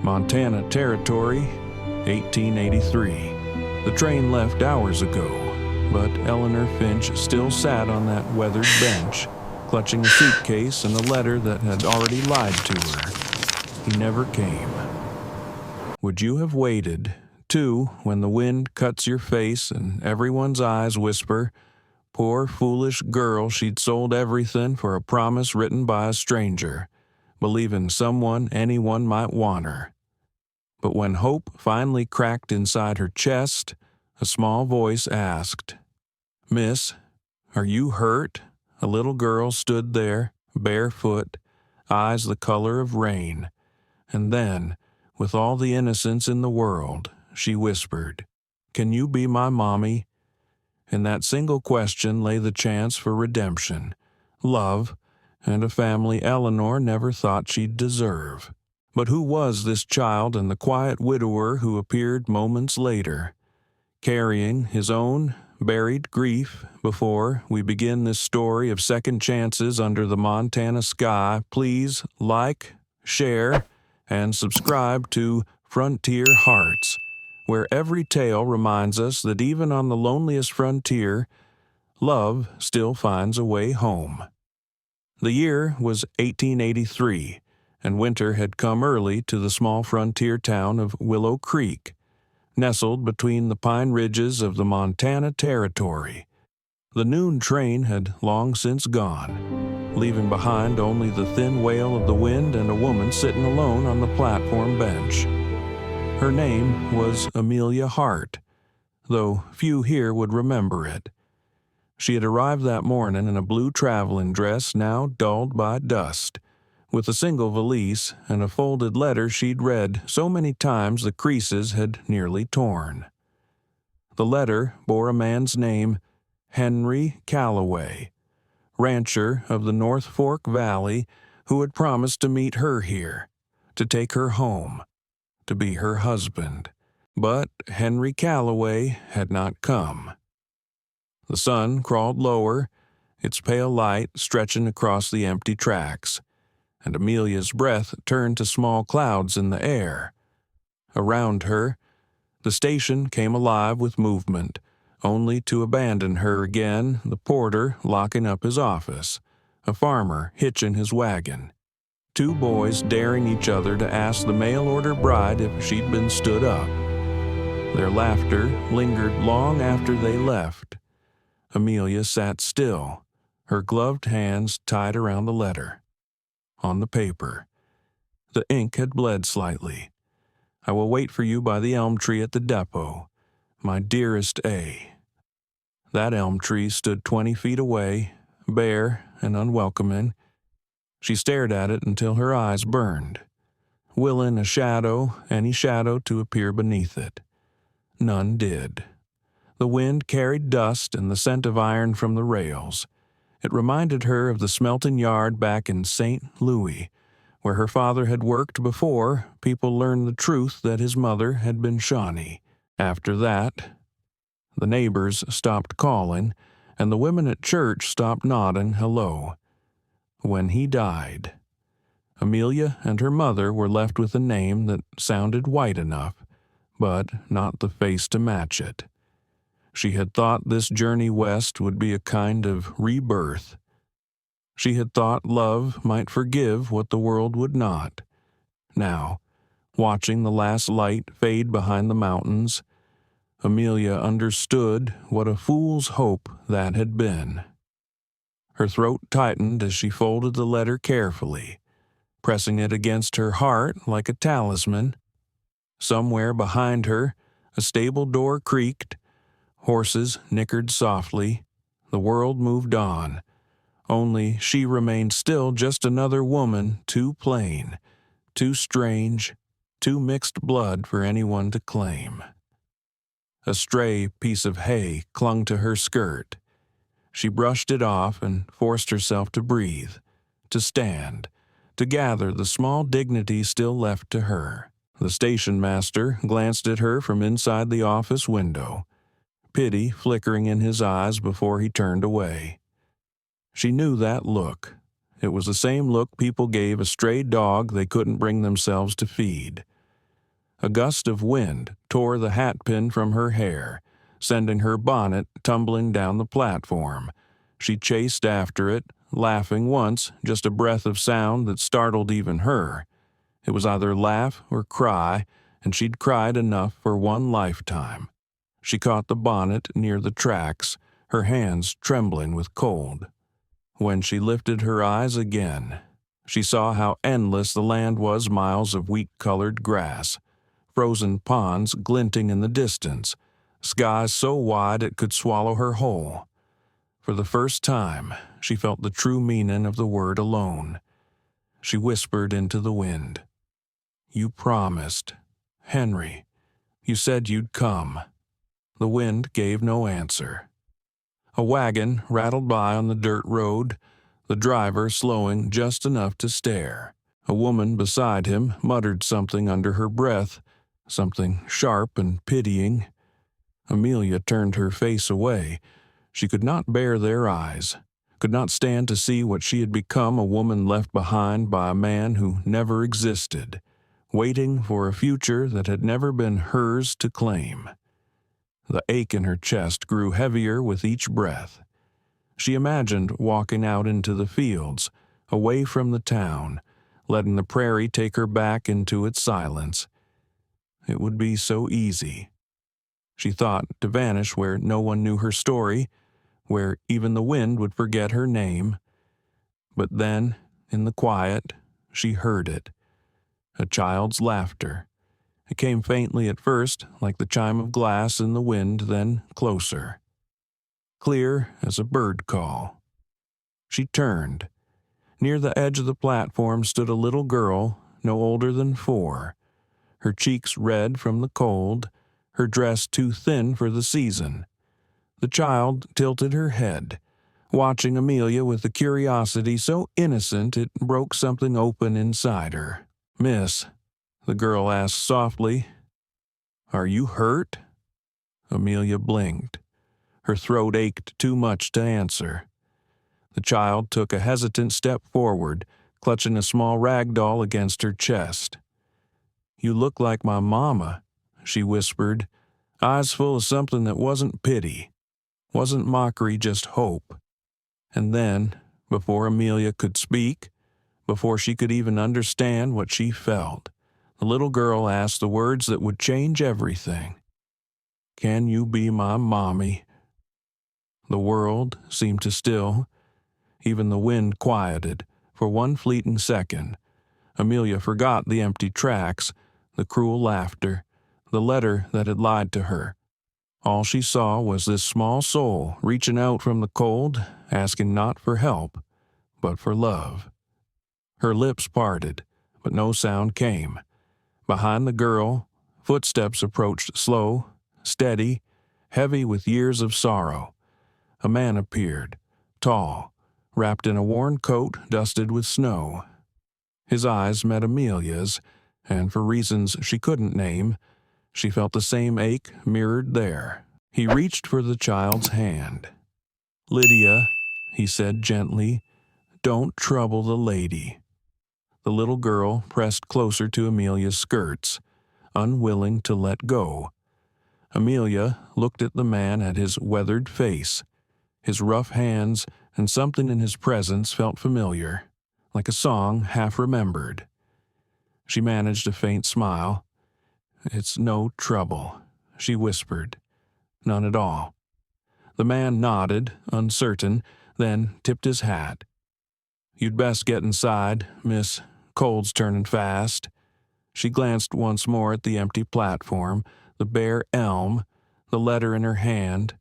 Montana Territory, 1883. The train left hours ago, but Eleanor Finch still sat on that weathered bench, clutching a suitcase and a letter that had already lied to her. He never came. Would you have waited, too, when the wind cuts your face and everyone's eyes whisper, "Poor foolish girl, she'd sold everything for a promise written by a stranger, believing anyone might want her." But when hope finally cracked inside her chest, a small voice asked, "Miss, are you hurt?" A little girl stood there, barefoot, eyes the color of rain, and then, with all the innocence in the world, she whispered, "Can you be my mommy?" In that single question lay the chance for redemption, love, and a family Eleanor never thought she'd deserve. But who was this child and the quiet widower who appeared moments later, carrying his own buried grief? Before we begin this story of second chances under the Montana sky, please like, share, and subscribe to Frontier Hearts, where every tale reminds us that even on the loneliest frontier, love still finds a way home. The year was 1883, and winter had come early to the small frontier town of Willow Creek, nestled between the pine ridges of the Montana Territory. The noon train had long since gone, leaving behind only the thin wail of the wind and a woman sitting alone on the platform bench. Her name was Amelia Hart, though few here would remember it. She had arrived that morning in a blue traveling dress now dulled by dust, with a single valise and a folded letter she'd read so many times the creases had nearly torn. The letter bore a man's name, Henry Calloway, rancher of the North Fork Valley, who had promised to meet her here, to take her home, to be her husband. But Henry Calloway had not come. The sun crawled lower, its pale light stretching across the empty tracks, and Amelia's breath turned to small clouds in the air. Around her, the station came alive with movement, only to abandon her again, the porter locking up his office, a farmer hitching his wagon, two boys daring each other to ask the mail-order bride if she'd been stood up. Their laughter lingered long after they left. Amelia sat still, her gloved hands tied around the letter. On the paper, the ink had bled slightly. "I will wait for you by the elm tree at the depot, my dearest A." That elm tree stood 20 feet away, bare and unwelcoming. She stared at it until her eyes burned, willing any shadow to appear beneath it. None did. The wind carried dust and the scent of iron from the rails. It reminded her of the smelting yard back in St. Louis, where her father had worked before people learned the truth that his mother had been Shawnee. After that, the neighbors stopped calling, and the women at church stopped nodding hello. When he died, Amelia and her mother were left with a name that sounded white enough, but not the face to match it. She had thought this journey west would be a kind of rebirth. She had thought love might forgive what the world would not. Now, watching the last light fade behind the mountains, Amelia understood what a fool's hope that had been. Her throat tightened as she folded the letter carefully, pressing it against her heart like a talisman. Somewhere behind her, a stable door creaked, horses nickered softly, the world moved on. Only she remained still just another woman, too plain, too strange, too mixed blood for anyone to claim. A stray piece of hay clung to her skirt. She brushed it off and forced herself to breathe, to stand, to gather the small dignity still left to her. The station master glanced at her from inside the office window, pity flickering in his eyes before he turned away. She knew that look. It was the same look people gave a stray dog they couldn't bring themselves to feed. A gust of wind tore the hatpin from her hair, sending her bonnet tumbling down the platform. She chased after it, laughing once, just a breath of sound that startled even her. It was either laugh or cry, and she'd cried enough for one lifetime. She caught the bonnet near the tracks, her hands trembling with cold. When she lifted her eyes again, she saw how endless the land was, miles of wheat-colored grass, frozen ponds glinting in the distance, skies so wide it could swallow her whole. For the first time, she felt the true meaning of the word alone. She whispered into the wind, "You promised. Henry, you said you'd come." The wind gave no answer. A wagon rattled by on the dirt road, the driver slowing just enough to stare. A woman beside him muttered something under her breath, something sharp and pitying. Amelia turned her face away. She could not bear their eyes, could not stand to see what she had become, a woman left behind by a man who never existed, waiting for a future that had never been hers to claim. The ache in her chest grew heavier with each breath. She imagined walking out into the fields, away from the town, letting the prairie take her back into its silence. It would be so easy. She thought to vanish where no one knew her story, where even the wind would forget her name. But then, in the quiet, she heard it. A child's laughter. It came faintly at first, like the chime of glass in the wind, then closer. Clear as a bird call. She turned. Near the edge of the platform stood a little girl, no older than 4. Her cheeks red from the cold, her dress too thin for the season. The child tilted her head, watching Amelia with a curiosity so innocent it broke something open inside her. "Miss," the girl asked softly, "are you hurt?" Amelia blinked. Her throat ached too much to answer. The child took a hesitant step forward, clutching a small rag doll against her chest. "You look like my mama," she whispered, eyes full of something that wasn't pity, wasn't mockery, just hope. And then, before Amelia could speak, before she could even understand what she felt, the little girl asked the words that would change everything. "Can you be my mommy?" The world seemed to still. Even the wind quieted for one fleeting second. Amelia forgot the empty tracks, the cruel laughter, the letter that had lied to her. All she saw was this small soul reaching out from the cold, asking not for help, but for love. Her lips parted, but no sound came. Behind the girl, footsteps approached slow, steady, heavy with years of sorrow. A man appeared, tall, wrapped in a worn coat dusted with snow. His eyes met Amelia's, and for reasons she couldn't name, she felt the same ache mirrored there. He reached for the child's hand. "Lydia," he said gently, "don't trouble the lady." The little girl pressed closer to Amelia's skirts, unwilling to let go. Amelia looked at the man, at his weathered face, his rough hands, and something in his presence felt familiar, like a song half remembered. She managed a faint smile. "It's no trouble," she whispered. "None at all." The man nodded, uncertain, then tipped his hat. "You'd best get inside, miss. Cold's turning fast." She glanced once more at the empty platform, the bare elm, the letter in her hand,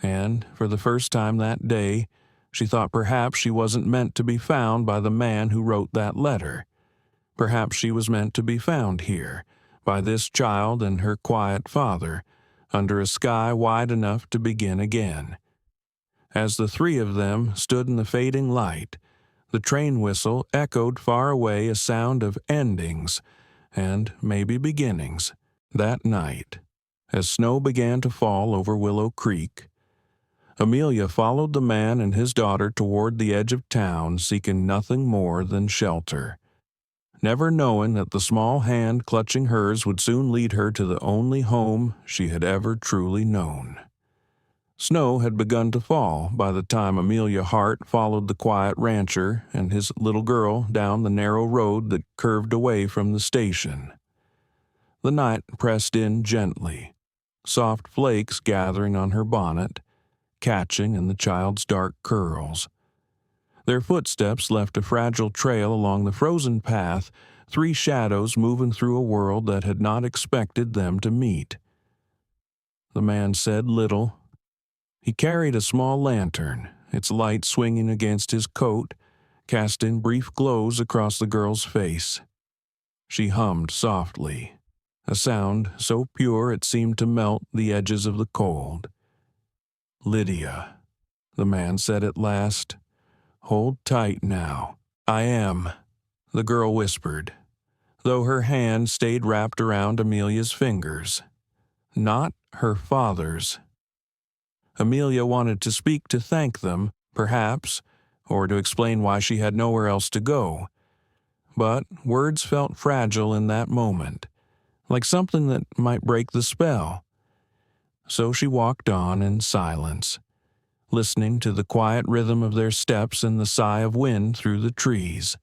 and, for the first time that day, she thought perhaps she wasn't meant to be found by the man who wrote that letter. Perhaps she was meant to be found here, by this child and her quiet father, under a sky wide enough to begin again. As the 3 of them stood in the fading light, the train whistle echoed far away, a sound of endings and maybe beginnings. That night, as snow began to fall over Willow Creek, Amelia followed the man and his daughter toward the edge of town, seeking nothing more than shelter. never knowing that the small hand clutching hers would soon lead her to the only home she had ever truly known. Snow had begun to fall by the time Amelia Hart followed the quiet rancher and his little girl down the narrow road that curved away from the station. The night pressed in gently, soft flakes gathering on her bonnet, catching in the child's dark curls. Their footsteps left a fragile trail along the frozen path, three shadows moving through a world that had not expected them to meet. The man said little. He carried a small lantern, its light swinging against his coat, casting brief glows across the girl's face. She hummed softly, a sound so pure it seemed to melt the edges of the cold. "Lydia," the man said at last. "Hold tight now." "I am," the girl whispered, though her hand stayed wrapped around Amelia's fingers. Not her father's. Amelia wanted to speak to thank them, perhaps, or to explain why she had nowhere else to go. But words felt fragile in that moment, like something that might break the spell. So she walked on in silence, listening to the quiet rhythm of their steps and the sigh of wind through the trees.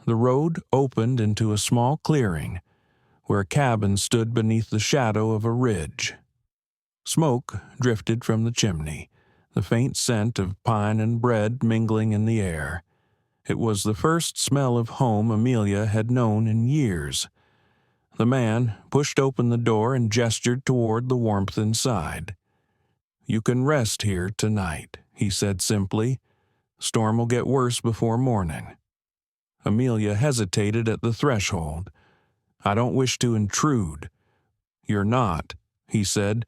The road opened into a small clearing, where a cabin stood beneath the shadow of a ridge. Smoke drifted from the chimney, the faint scent of pine and bread mingling in the air. It was the first smell of home Amelia had known in years. The man pushed open the door and gestured toward the warmth inside. "You can rest here tonight," he said simply. "Storm will get worse before morning." Amelia hesitated at the threshold. "I don't wish to intrude." "You're not," he said,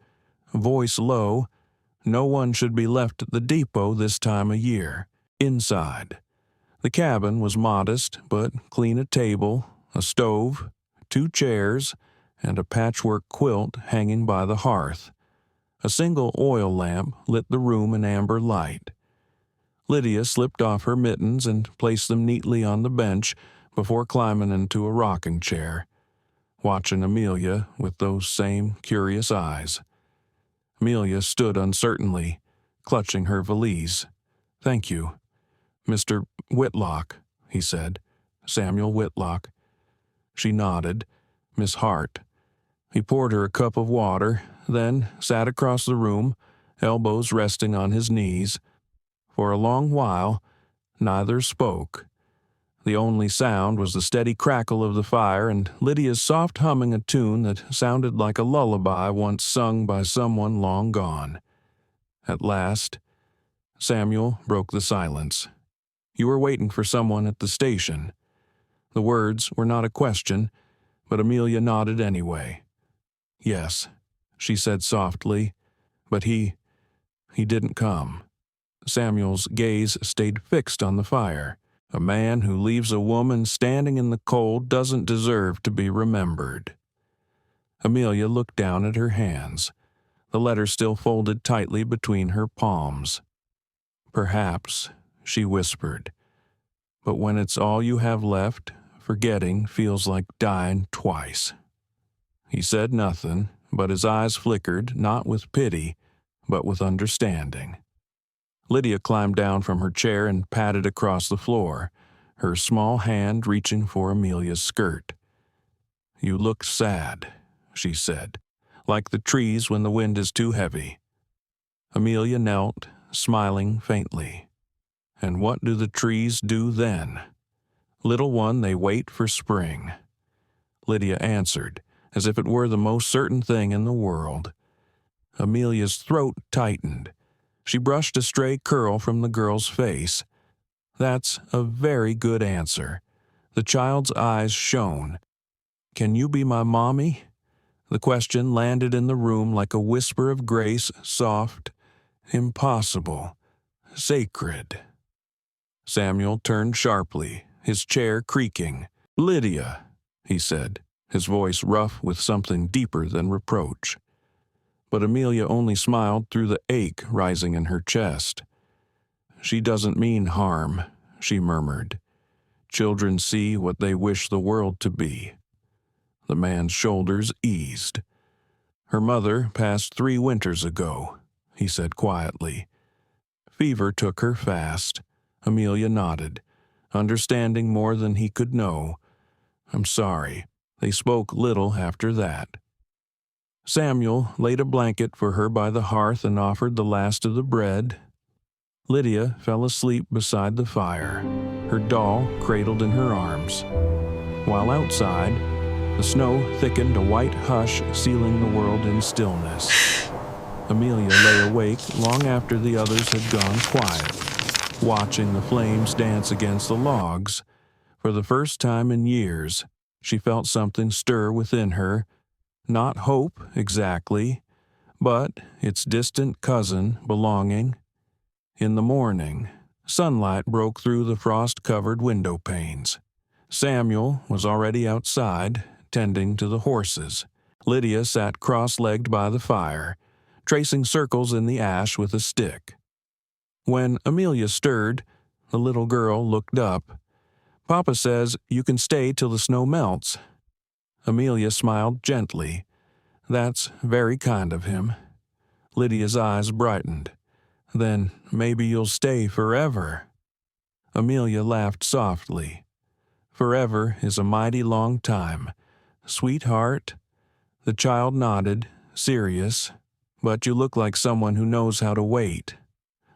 voice low. "No one should be left at the depot this time of year. Inside." The cabin was modest, but clean: a table, a stove, 2 chairs, and a patchwork quilt hanging by the hearth. A single oil lamp lit the room in amber light. Lydia slipped off her mittens and placed them neatly on the bench before climbing into a rocking chair, watching Amelia with those same curious eyes. Amelia stood uncertainly, clutching her valise. "Thank you. Mr. Whitlock," he said. "Samuel Whitlock." She nodded. "Miss Hart." He poured her a cup of water, then sat across the room, elbows resting on his knees. For a long while, neither spoke. The only sound was the steady crackle of the fire and Lydia's soft humming a tune that sounded like a lullaby once sung by someone long gone. At last, Samuel broke the silence. "You were waiting for someone at the station." The words were not a question, but Amelia nodded anyway. "Yes," she said softly, "but he didn't come." Samuel's gaze stayed fixed on the fire. "A man who leaves a woman standing in the cold doesn't deserve to be remembered." Amelia looked down at her hands, the letter still folded tightly between her palms. "Perhaps," she whispered, "but when it's all you have left, forgetting feels like dying twice." He said nothing, but his eyes flickered, not with pity, but with understanding. Lydia climbed down from her chair and padded across the floor, her small hand reaching for Amelia's skirt. "You look sad," she said, "like the trees when the wind is too heavy." Amelia knelt, smiling faintly. "And what do the trees do then?" "Little one, they wait for spring." Lydia answered, as if it were the most certain thing in the world. Amelia's throat tightened. She brushed a stray curl from the girl's face. "That's a very good answer." The child's eyes shone. "Can you be my mommy?" The question landed in the room like a whisper of grace, soft, impossible, sacred. Samuel turned sharply, his chair creaking. "Lydia," he said, his voice rough with something deeper than reproach. But Amelia only smiled through the ache rising in her chest. "She doesn't mean harm," she murmured. Children see what they wish the world to be. The man's shoulders eased. Her mother passed 3 winters ago, he said quietly. Fever took her fast. Amelia nodded, understanding more than he could know. I'm sorry. They spoke little after that. Samuel laid a blanket for her by the hearth and offered the last of the bread. Lydia fell asleep beside the fire, her doll cradled in her arms. While outside, the snow thickened a white hush, sealing the world in stillness. Amelia lay awake long after the others had gone quiet, watching the flames dance against the logs. For the first time in years, she felt something stir within her, not hope exactly, but its distant cousin, belonging. In the morning, sunlight broke through the frost-covered window panes. Samuel was already outside, tending to the horses. Lydia sat cross-legged by the fire, tracing circles in the ash with a stick. When Amelia stirred, the little girl looked up. Papa says you can stay till the snow melts. Amelia smiled gently. That's very kind of him. Lydia's eyes brightened. Then maybe you'll stay forever. Amelia laughed softly. Forever is a mighty long time. Sweetheart. The child nodded, serious. But you look like someone who knows how to wait.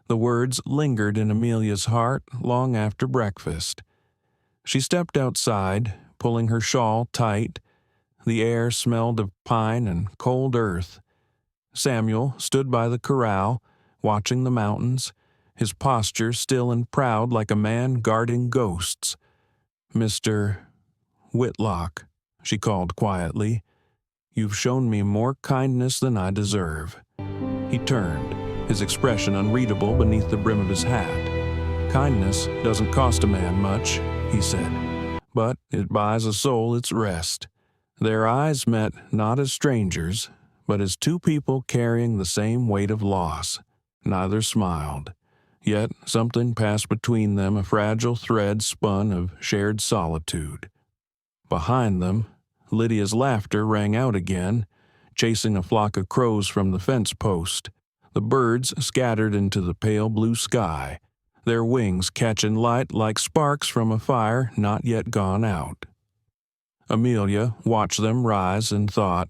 The words lingered in Amelia's heart long after breakfast. She stepped outside, pulling her shawl tight. The air smelled of pine and cold earth. Samuel stood by the corral, watching the mountains, his posture still and proud like a man guarding ghosts. Mr. Whitlock, she called quietly, you've shown me more kindness than I deserve. He turned, his expression unreadable beneath the brim of his hat. Kindness doesn't cost a man much, he said, but it buys a soul its rest. Their eyes met not as strangers, but as two people carrying the same weight of loss. Neither smiled. Yet something passed between them, a fragile thread spun of shared solitude. Behind them, Lydia's laughter rang out again, chasing a flock of crows from the fence post. The birds scattered into the pale blue sky, their wings catching light like sparks from a fire not yet gone out. Amelia watched them rise and thought,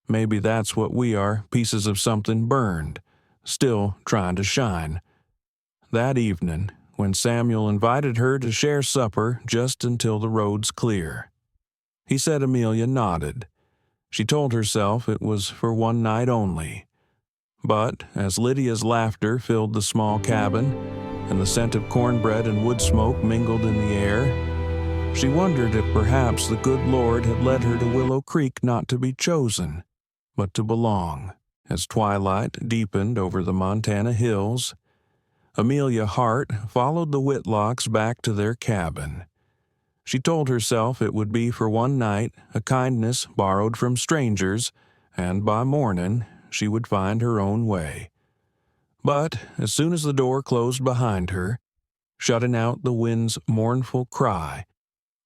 maybe that's what we are, pieces of something burned, still trying to shine. That evening, when Samuel invited her to share supper just until the roads clear. He said Amelia nodded. She told herself it was for one night only. But as Lydia's laughter filled the small cabin, and the scent of cornbread and wood smoke mingled in the air, she wondered if perhaps the good Lord had led her to Willow Creek not to be chosen, but to belong. As twilight deepened over the Montana hills, Amelia Hart followed the Whitlocks back to their cabin. She told herself it would be for one night, a kindness borrowed from strangers, and by morning she would find her own way. But as soon as the door closed behind her, shutting out the wind's mournful cry,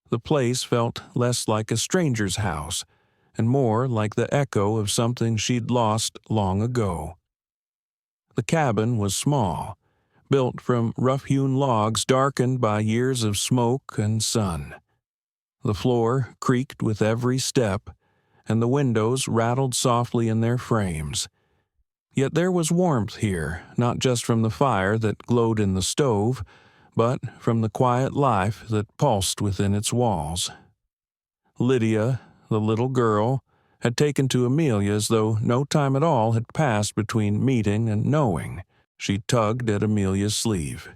the place felt less like a stranger's house and more like the echo of something she'd lost long ago. The cabin was small, built from rough-hewn logs darkened by years of smoke and sun. The floor creaked with every step, and the windows rattled softly in their frames. Yet there was warmth here, not just from the fire that glowed in the stove, but from the quiet life that pulsed within its walls. Lydia, the little girl, had taken to Amelia as though no time at all had passed between meeting and knowing. She tugged at Amelia's sleeve,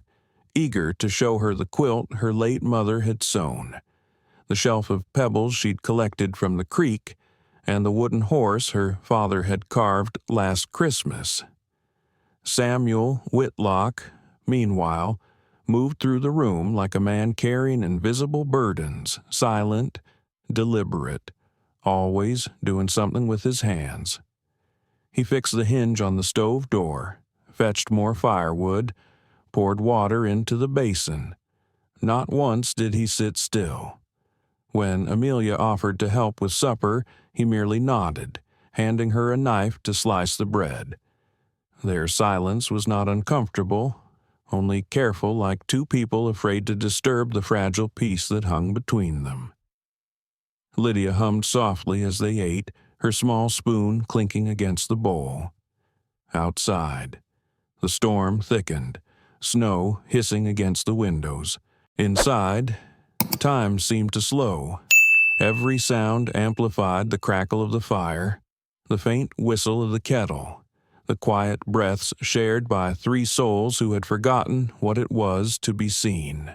eager to show her the quilt her late mother had sewn, the shelf of pebbles she'd collected from the creek, and the wooden horse her father had carved last Christmas. Samuel Whitlock, meanwhile, moved through the room like a man carrying invisible burdens, silent, deliberate, always doing something with his hands. He fixed the hinge on the stove door, fetched more firewood, poured water into the basin. Not once did he sit still. When Amelia offered to help with supper, he merely nodded, handing her a knife to slice the bread. Their silence was not uncomfortable, only careful like two people afraid to disturb the fragile peace that hung between them. Lydia hummed softly as they ate, her small spoon clinking against the bowl. Outside, the storm thickened, snow hissing against the windows. Inside, time seemed to slow. Every sound amplified the crackle of the fire, the faint whistle of the kettle, the quiet breaths shared by three souls who had forgotten what it was to be seen.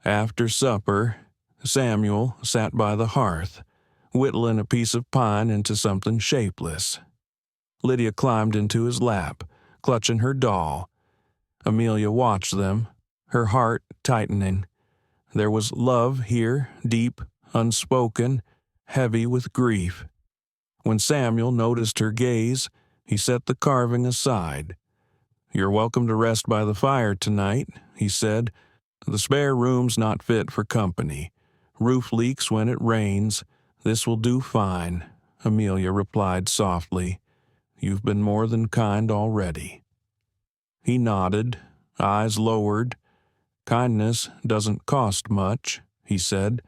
After supper, Samuel sat by the hearth, whittling a piece of pine into something shapeless. Lydia climbed into his lap, clutching her doll. Amelia watched them, her heart tightening. There was love here, deep, unspoken, heavy with grief. When Samuel noticed her gaze, he set the carving aside. "You're welcome to rest by the fire tonight," he said. "The spare room's not fit for company. Roof leaks when it rains. This will do fine," Amelia replied softly. "You've been more than kind already." He nodded, eyes lowered. "Kindness doesn't cost much," he said,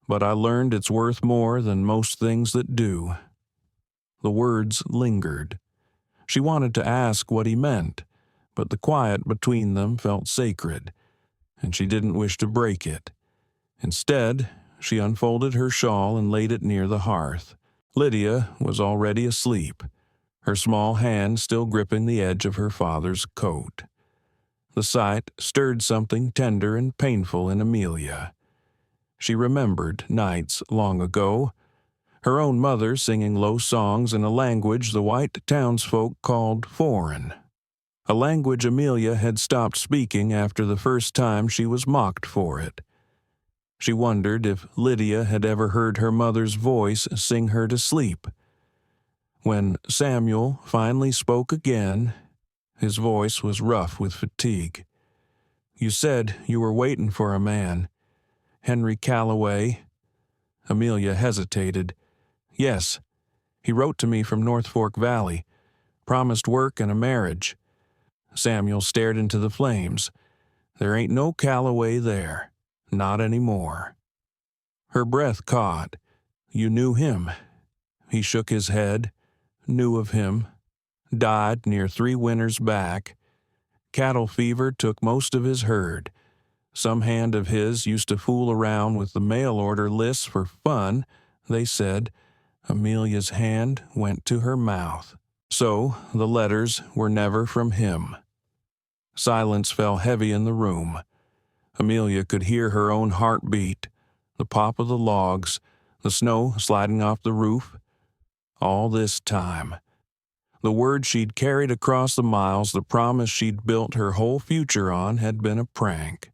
"but I learned it's worth more than most things that do." The words lingered. She wanted to ask what he meant, but the quiet between them felt sacred, and she didn't wish to break it. Instead, she unfolded her shawl and laid it near the hearth. Lydia was already asleep, her small hand still gripping the edge of her father's coat. The sight stirred something tender and painful in Amelia. She remembered nights long ago, her own mother singing low songs in a language the white townsfolk called foreign, a language Amelia had stopped speaking after the first time she was mocked for it. She wondered if Lydia had ever heard her mother's voice sing her to sleep. When Samuel finally spoke again, his voice was rough with fatigue. "You said you were waiting for a man. Henry Calloway." Amelia hesitated. "Yes. He wrote to me from North Fork Valley. Promised work and a marriage." Samuel stared into the flames. "There ain't no Calloway there. Not anymore." Her breath caught. "You knew him." He shook his head. "Knew of him. Died near 3 winters back. Cattle fever took most of his herd. Some hand of his used to fool around with the mail order lists for fun," they said. Amelia's hand went to her mouth. "So the letters were never from him." Silence fell heavy in the room. Amelia could hear her own heartbeat, the pop of the logs, the snow sliding off the roof. All this time, the word she'd carried across the miles, the promise she'd built her whole future on, had been a prank.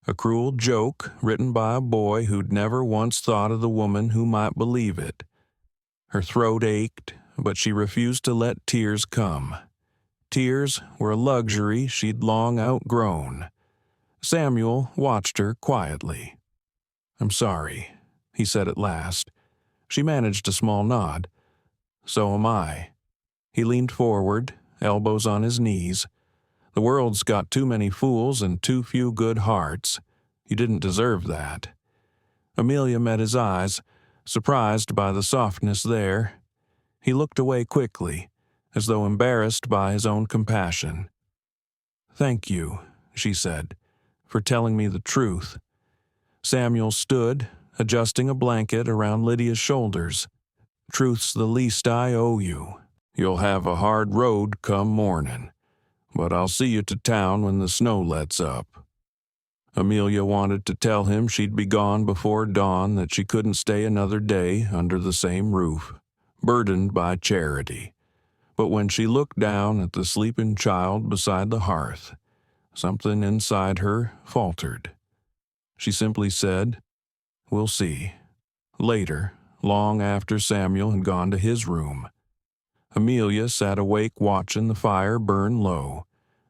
A cruel joke written by a boy who'd never once thought of the woman who might believe it. Her throat ached, but she refused to let tears come. Tears were a luxury she'd long outgrown. Samuel watched her quietly. "I'm sorry," he said at last. She managed a small nod. "So am I." He leaned forward, elbows on his knees. "The world's got too many fools and too few good hearts. You didn't deserve that." Amelia met his eyes, surprised by the softness there. He looked away quickly, as though embarrassed by his own compassion. "Thank you," she said, "for telling me the truth." Samuel stood, adjusting a blanket around Lydia's shoulders. "Truth's the least I owe you. You'll have a hard road come morning, but I'll see you to town when the snow lets up." Amelia wanted to tell him she'd be gone before dawn, that she couldn't stay another day under the same roof, burdened by charity. But when she looked down at the sleeping child beside the hearth, something inside her faltered. She simply said, "We'll see." Later, long after Samuel had gone to his room, Amelia sat awake watching the fire burn low.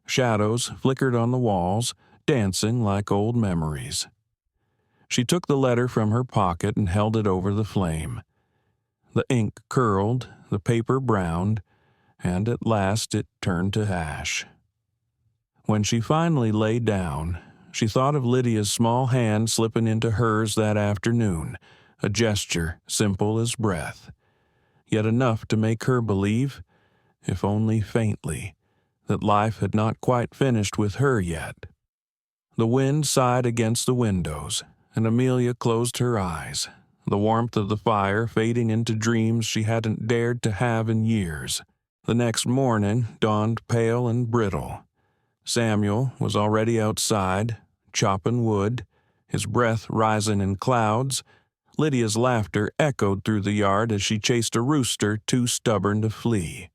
Shadows flickered on the walls, dancing like old memories. She took the letter from her pocket and held it over the flame. The ink curled, the paper browned, and at last it turned to ash. When she finally lay down, she thought of Lydia's small hand slipping into hers that afternoon, a gesture simple as breath, yet enough to make her believe, if only faintly, that life had not quite finished with her yet. The wind sighed against the windows, and Amelia closed her eyes, the warmth of the fire fading into dreams she hadn't dared to have in years. The next morning dawned pale and brittle. Samuel was already outside, chopping wood, his breath rising in clouds. Lydia's laughter echoed through the yard as she chased a rooster too stubborn to flee.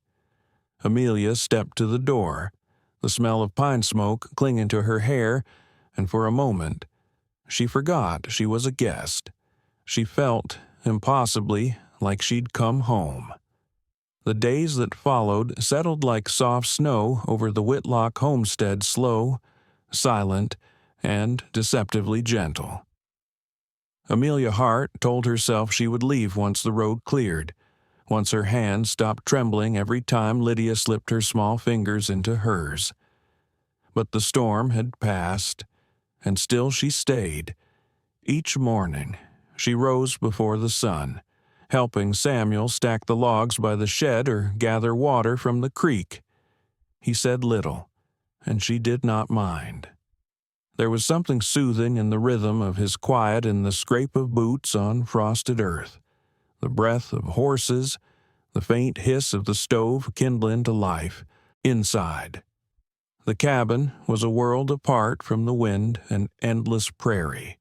Amelia stepped to the door, the smell of pine smoke clinging to her hair, and for a moment she forgot she was a guest. She felt, impossibly, like she'd come home. The days that followed settled like soft snow over the Whitlock homestead, slow, silent, and deceptively gentle. Amelia Hart told herself she would leave once the road cleared, once her hand stopped trembling every time Lydia slipped her small fingers into hers. But the storm had passed, and still she stayed. Each morning, she rose before the sun, helping Samuel stack the logs by the shed or gather water from the creek. He said little, and she did not mind. There was something soothing in the rhythm of his quiet and the scrape of boots on frosted earth, the breath of horses, the faint hiss of the stove kindling to life inside. The cabin was a world apart from the wind and endless prairie.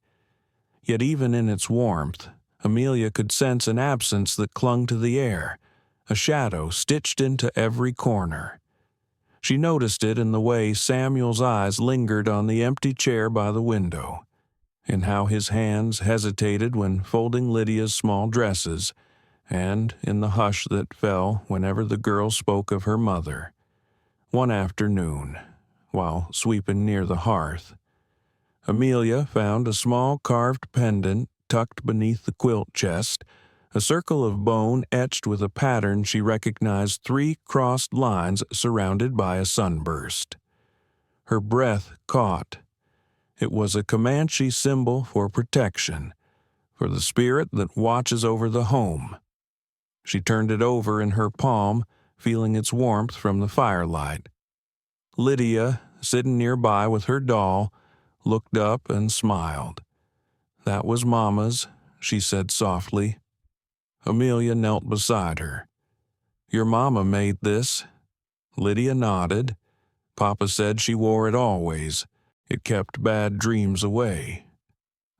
Yet even in its warmth, Amelia could sense an absence that clung to the air, a shadow stitched into every corner. She noticed it in the way Samuel's eyes lingered on the empty chair by the window, in how his hands hesitated when folding Lydia's small dresses, and in the hush that fell whenever the girl spoke of her mother. One afternoon, while sweeping near the hearth, Amelia found a small carved pendant tucked beneath the quilt chest, a circle of bone etched with a pattern she recognized 3 crossed lines surrounded by a sunburst. Her breath caught. It was a Comanche symbol for protection, for the spirit that watches over the home. She turned it over in her palm, feeling its warmth from the firelight. Lydia, sitting nearby with her doll, looked up and smiled. "That was Mama's," she said softly. Amelia knelt beside her. "Your mama made this." Lydia nodded. "Papa said she wore it always. It kept bad dreams away."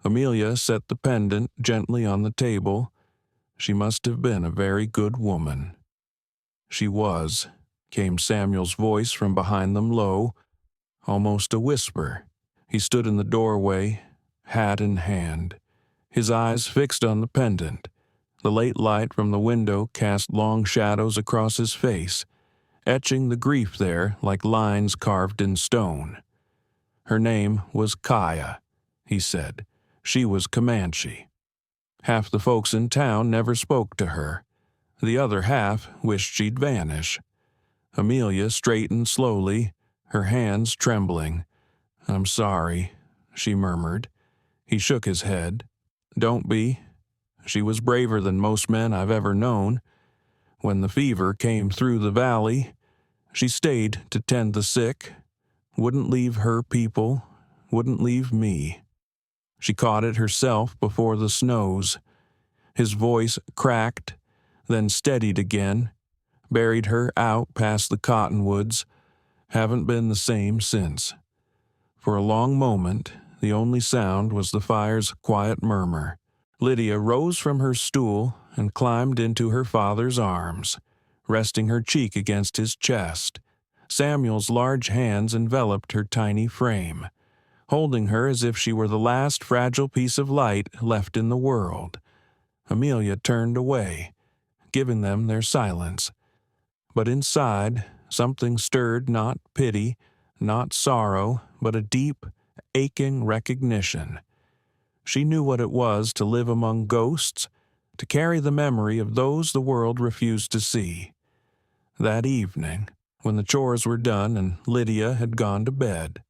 Amelia set the pendant gently on the table. She must have been a very good woman. "She was," came Samuel's voice from behind them low, almost a whisper. He stood in the doorway, hat in hand, his eyes fixed on the pendant. The late light from the window cast long shadows across his face, etching the grief there like lines carved in stone. "Her name was Kaya," he said. "She was Comanche. Half the folks in town never spoke to her. The other half wished she'd vanish." Amelia straightened slowly, her hands trembling. "I'm sorry," she murmured. He shook his head. "Don't be. She was braver than most men I've ever known. When the fever came through the valley, she stayed to tend the sick, wouldn't leave her people, wouldn't leave me. She caught it herself before the snows." His voice cracked, then steadied again. "Buried her out past the cottonwoods. Haven't been the same since." For a long moment, the only sound was the fire's quiet murmur. Lydia rose from her stool and climbed into her father's arms, resting her cheek against his chest. Samuel's large hands enveloped her tiny frame, holding her as if she were the last fragile piece of light left in the world. Amelia turned away, giving them their silence. But inside, something stirred, not pity, not sorrow, but a deep, aching recognition. She knew what it was to live among ghosts, to carry the memory of those the world refused to see. That evening, when the chores were done and Lydia had gone to bed,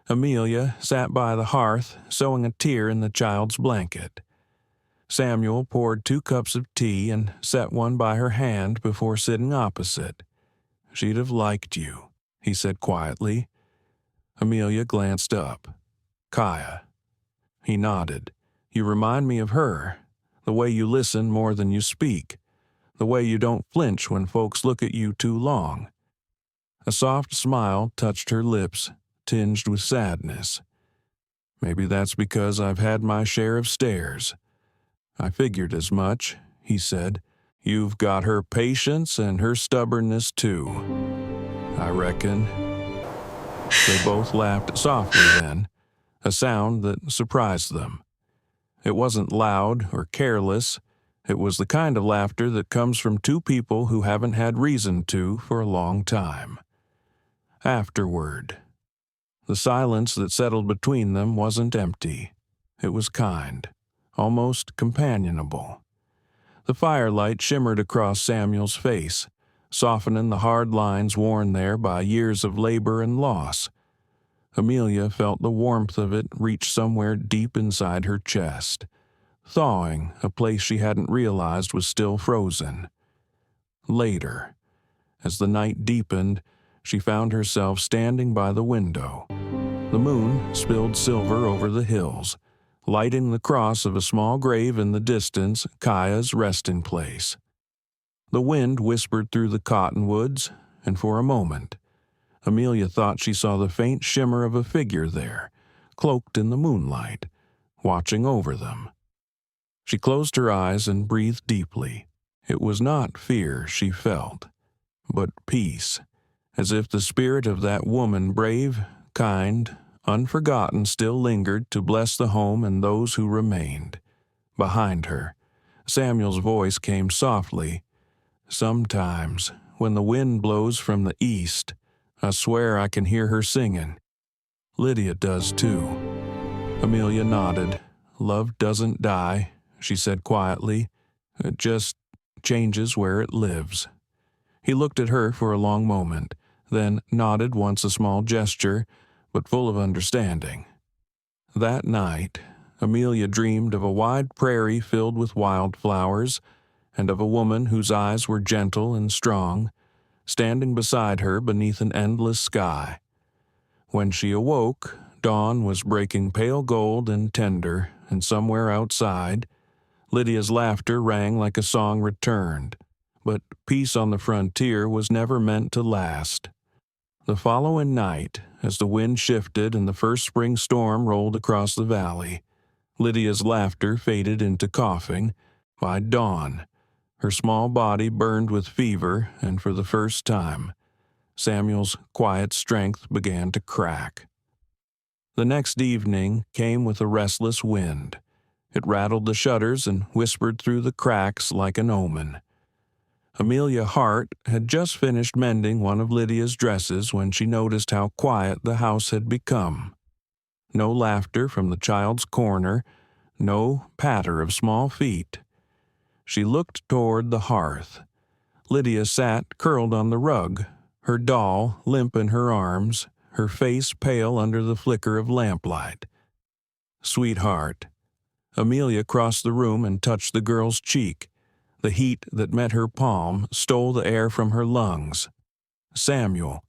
Amelia sat by the hearth, sewing a tear in the child's blanket. Samuel poured 2 cups of tea and set one by her hand before sitting opposite. "She'd have liked you," he said quietly. Amelia glanced up. "Kaya." He nodded. "You remind me of her, the way you listen more than you speak, the way you don't flinch when folks look at you too long." A soft smile touched her lips, tinged with sadness. "Maybe that's because I've had my share of stares." "I figured as much," he said. "You've got her patience and her stubbornness too, I reckon." They both laughed softly then, a sound that surprised them. It wasn't loud or careless. It was the kind of laughter that comes from 2 people who haven't had reason to for a long time. Afterward, the silence that settled between them wasn't empty. It was kind, almost companionable. The firelight shimmered across Samuel's face, softening the hard lines worn there by years of labor and loss. Amelia felt the warmth of it reach somewhere deep inside her chest, thawing a place she hadn't realized was still frozen. Later, as the night deepened, she found herself standing by the window. The moon spilled silver over the hills, lighting the cross of a small grave in the distance, Kaya's resting place. The wind whispered through the cottonwoods, and for a moment, Amelia thought she saw the faint shimmer of a figure there, cloaked in the moonlight, watching over them. She closed her eyes and breathed deeply. It was not fear she felt, but peace, as if the spirit of that woman, brave, kind, unforgotten, still lingered to bless the home and those who remained. Behind her, Samuel's voice came softly. "Sometimes, when the wind blows from the east, I swear I can hear her singing. Lydia does too." Amelia nodded. "Love doesn't die," she said quietly. "It just changes where it lives." He looked at her for a long moment, then nodded once, a small gesture, but full of understanding. That night, Amelia dreamed of a wide prairie filled with wildflowers, and of a woman whose eyes were gentle and strong, standing beside her beneath an endless sky. When she awoke, dawn was breaking pale gold and tender, and somewhere outside, Lydia's laughter rang like a song returned. But peace on the frontier was never meant to last. The following night, as the wind shifted and the first spring storm rolled across the valley, Lydia's laughter faded into coughing. By dawn, her small body burned with fever, and for the first time, Samuel's quiet strength began to crack. The next evening came with a restless wind. It rattled the shutters and whispered through the cracks like an omen. Amelia Hart had just finished mending one of Lydia's dresses when she noticed how quiet the house had become. No laughter from the child's corner, no patter of small feet. She looked toward the hearth. Lydia sat curled on the rug, her doll limp in her arms, her face pale under the flicker of lamplight. "Sweetheart." Amelia crossed the room and touched the girl's cheek. The heat that met her palm stole the air from her lungs. "Samuel,"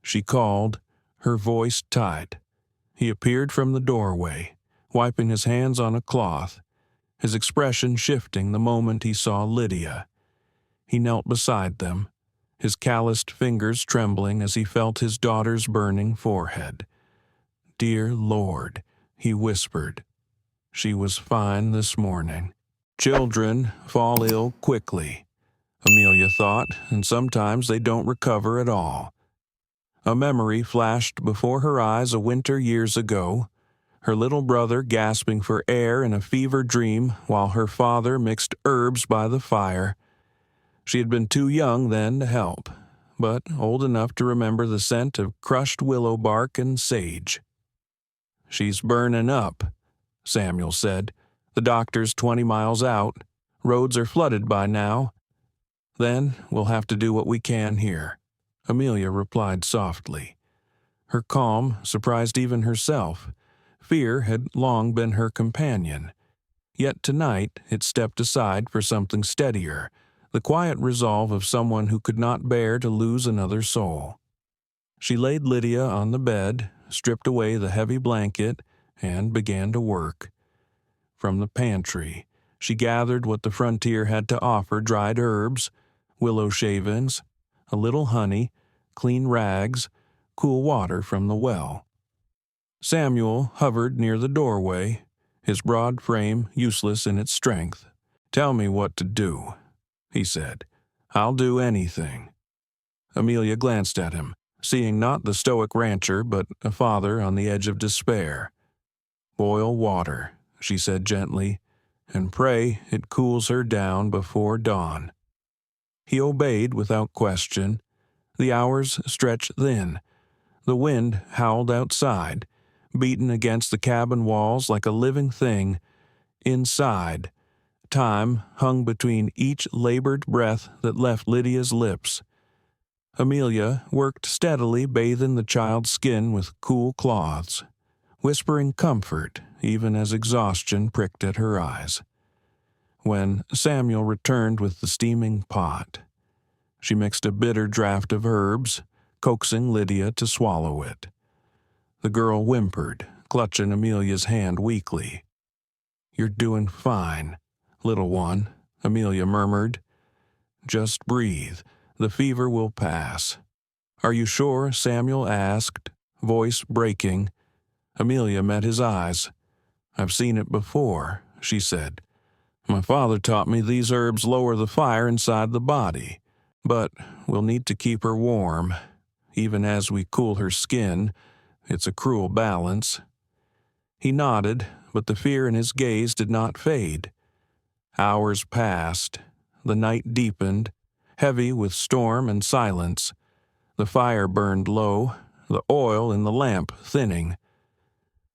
she called, her voice tight. He appeared from the doorway, wiping his hands on a cloth, his expression shifting the moment he saw Lydia. He knelt beside them, his calloused fingers trembling as he felt his daughter's burning forehead. "Dear Lord," he whispered. "She was fine this morning." Children fall ill quickly, Amelia thought, and sometimes they don't recover at all. A memory flashed before her eyes a winter years ago, her little brother gasping for air in a fever dream while her father mixed herbs by the fire. She had been too young then to help, but old enough to remember the scent of crushed willow bark and sage. "She's burning up," Samuel said. "The doctor's 20 miles out. Roads are flooded by now. Then we'll have to do what we can here," Amelia replied softly. Her calm surprised even herself. Fear had long been her companion. Yet tonight it stepped aside for something steadier, the quiet resolve of someone who could not bear to lose another soul. She laid Lydia on the bed, stripped away the heavy blanket, and began to work. From the pantry, she gathered what the frontier had to offer: dried herbs, willow shavings, a little honey, clean rags, cool water from the well. Samuel hovered near the doorway, his broad frame useless in its strength. "Tell me what to do," he said. "I'll do anything." Amelia glanced at him, seeing not the stoic rancher but a father on the edge of despair. "Boil water," she said gently, "and pray it cools her down before dawn." He obeyed without question. The hours stretched thin. The wind howled outside, beaten against the cabin walls like a living thing. Inside, time hung between each labored breath that left Lydia's lips. Amelia worked steadily, bathing the child's skin with cool cloths, whispering comfort even as exhaustion pricked at her eyes. When Samuel returned with the steaming pot, she mixed a bitter draught of herbs, coaxing Lydia to swallow it. The girl whimpered, clutching Amelia's hand weakly. "You're doing fine, little one," Amelia murmured. "Just breathe. The fever will pass." "Are you sure?" Samuel asked, voice breaking. Amelia met his eyes. "I've seen it before," she said. "My father taught me these herbs lower the fire inside the body. But we'll need to keep her warm, even as we cool her skin. It's a cruel balance." He nodded, but the fear in his gaze did not fade. Hours passed. The night deepened, heavy with storm and silence. The fire burned low, the oil in the lamp thinning.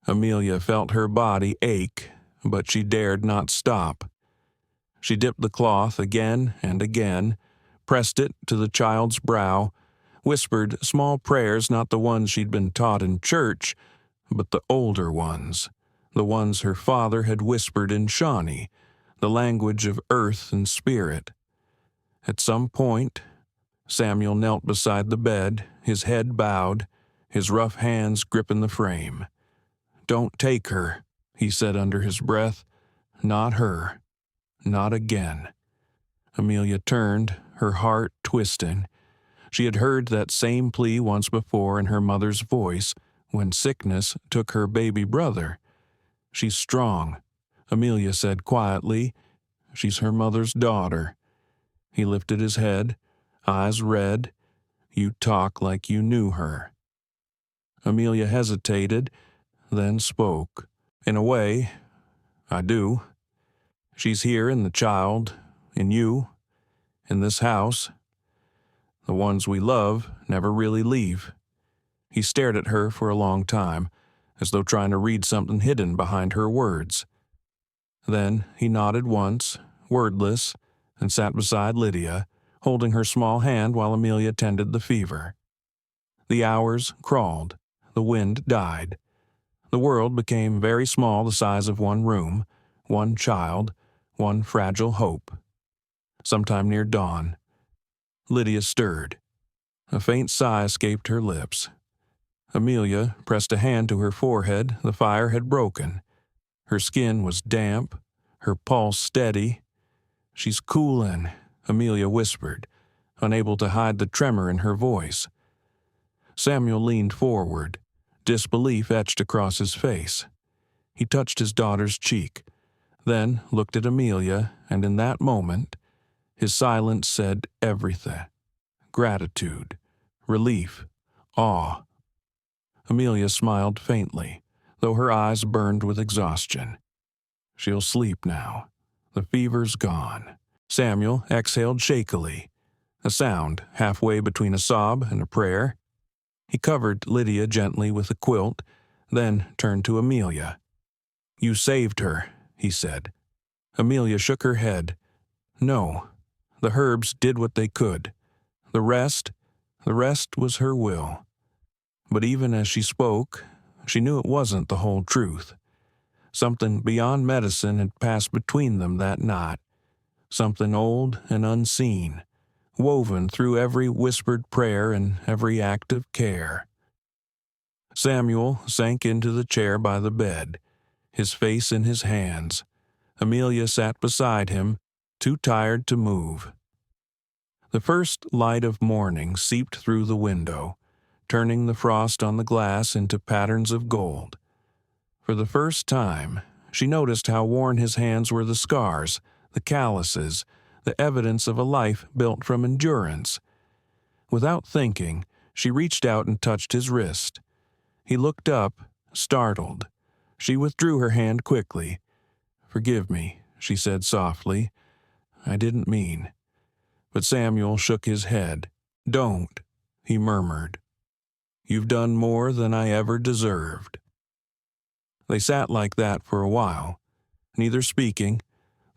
Amelia felt her body ache, but she dared not stop. She dipped the cloth again and again, pressed it to the child's brow, whispered small prayers, not the ones she'd been taught in church, but the older ones, the ones her father had whispered in Shawnee, the language of earth and spirit. At some point, Samuel knelt beside the bed, his head bowed, his rough hands gripping the frame. "Don't take her," he said under his breath. "Not her. Not again." Amelia turned, her heart twisting. She had heard that same plea once before in her mother's voice when sickness took her baby brother. "She's strong," Amelia said quietly. "She's her mother's daughter." He lifted his head, eyes red. "You talk like you knew her." Amelia hesitated, then spoke. "In a way, I do. She's here in the child, in you, in this house. The ones we love never really leave." He stared at her for a long time, as though trying to read something hidden behind her words. Then he nodded once, wordless, and sat beside Lydia, holding her small hand while Amelia tended the fever. The hours crawled. The wind died. The world became very small, the size of one room, one child, one fragile hope. Sometime near dawn, Lydia stirred. A faint sigh escaped her lips. Amelia pressed a hand to her forehead. The fire had broken. Her skin was damp, her pulse steady. "She's coolin'," Amelia whispered, unable to hide the tremor in her voice. Samuel leaned forward, disbelief etched across his face. He touched his daughter's cheek, then looked at Amelia, and in that moment, his silence said everything. Gratitude, relief, awe. Amelia smiled faintly, though her eyes burned with exhaustion. "She'll sleep now. The fever's gone." Samuel exhaled shakily, a sound halfway between a sob and a prayer. He covered Lydia gently with a quilt, then turned to Amelia. "You saved her," he said. Amelia shook her head. "No, the Herbs did what they could. The rest was her will." But even as she spoke, she knew it wasn't the whole truth. Something beyond medicine had passed between them that night. Something old and unseen, woven through every whispered prayer and every act of care. Samuel sank into the chair by the bed, his face in his hands. Amelia sat beside him, too tired to move. The first light of morning seeped through the window, turning the frost on the glass into patterns of gold. For the first time, she noticed how worn his hands were, the scars, the calluses, the evidence of a life built from endurance. Without thinking, she reached out and touched his wrist. He looked up, startled. She withdrew her hand quickly. "Forgive me," she said softly. "I didn't mean." But Samuel shook his head. "Don't," he murmured. "You've done more than I ever deserved." They sat like that for a while, neither speaking,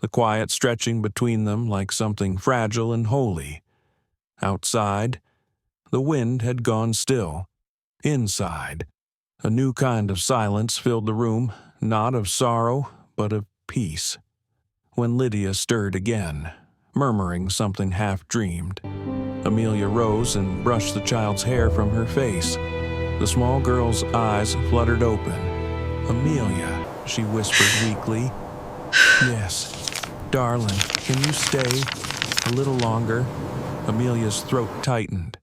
the quiet stretching between them like something fragile and holy. Outside, the wind had gone still. Inside, a new kind of silence filled the room, not of sorrow, but of peace. When Lydia stirred again, murmuring something half-dreamed, Amelia rose and brushed the child's hair from her face. The small girl's eyes fluttered open. "Amelia," she whispered weakly. "Yes, darling, can you stay a little longer?" Amelia's throat tightened.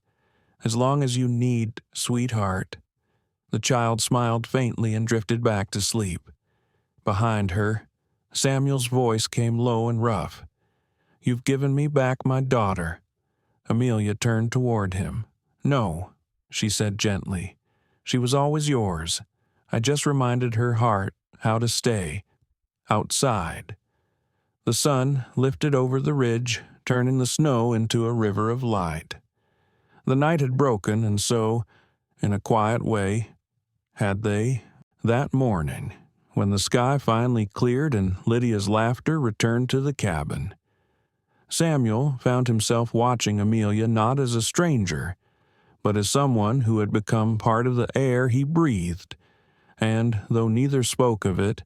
"As long as you need, sweetheart." The child smiled faintly and drifted back to sleep. Behind her, Samuel's voice came low and rough. "You've given me back my daughter." Amelia turned toward him. "No," she said gently. "She was always yours. I just reminded her heart how to stay. Outside." The sun lifted over the ridge, turning the snow into a river of light. The night had broken, and so, in a quiet way, had they. That morning, when the sky finally cleared and Lydia's laughter returned to the cabin, Samuel found himself watching Amelia not as a stranger, but as someone who had become part of the air he breathed. And, though neither spoke of it,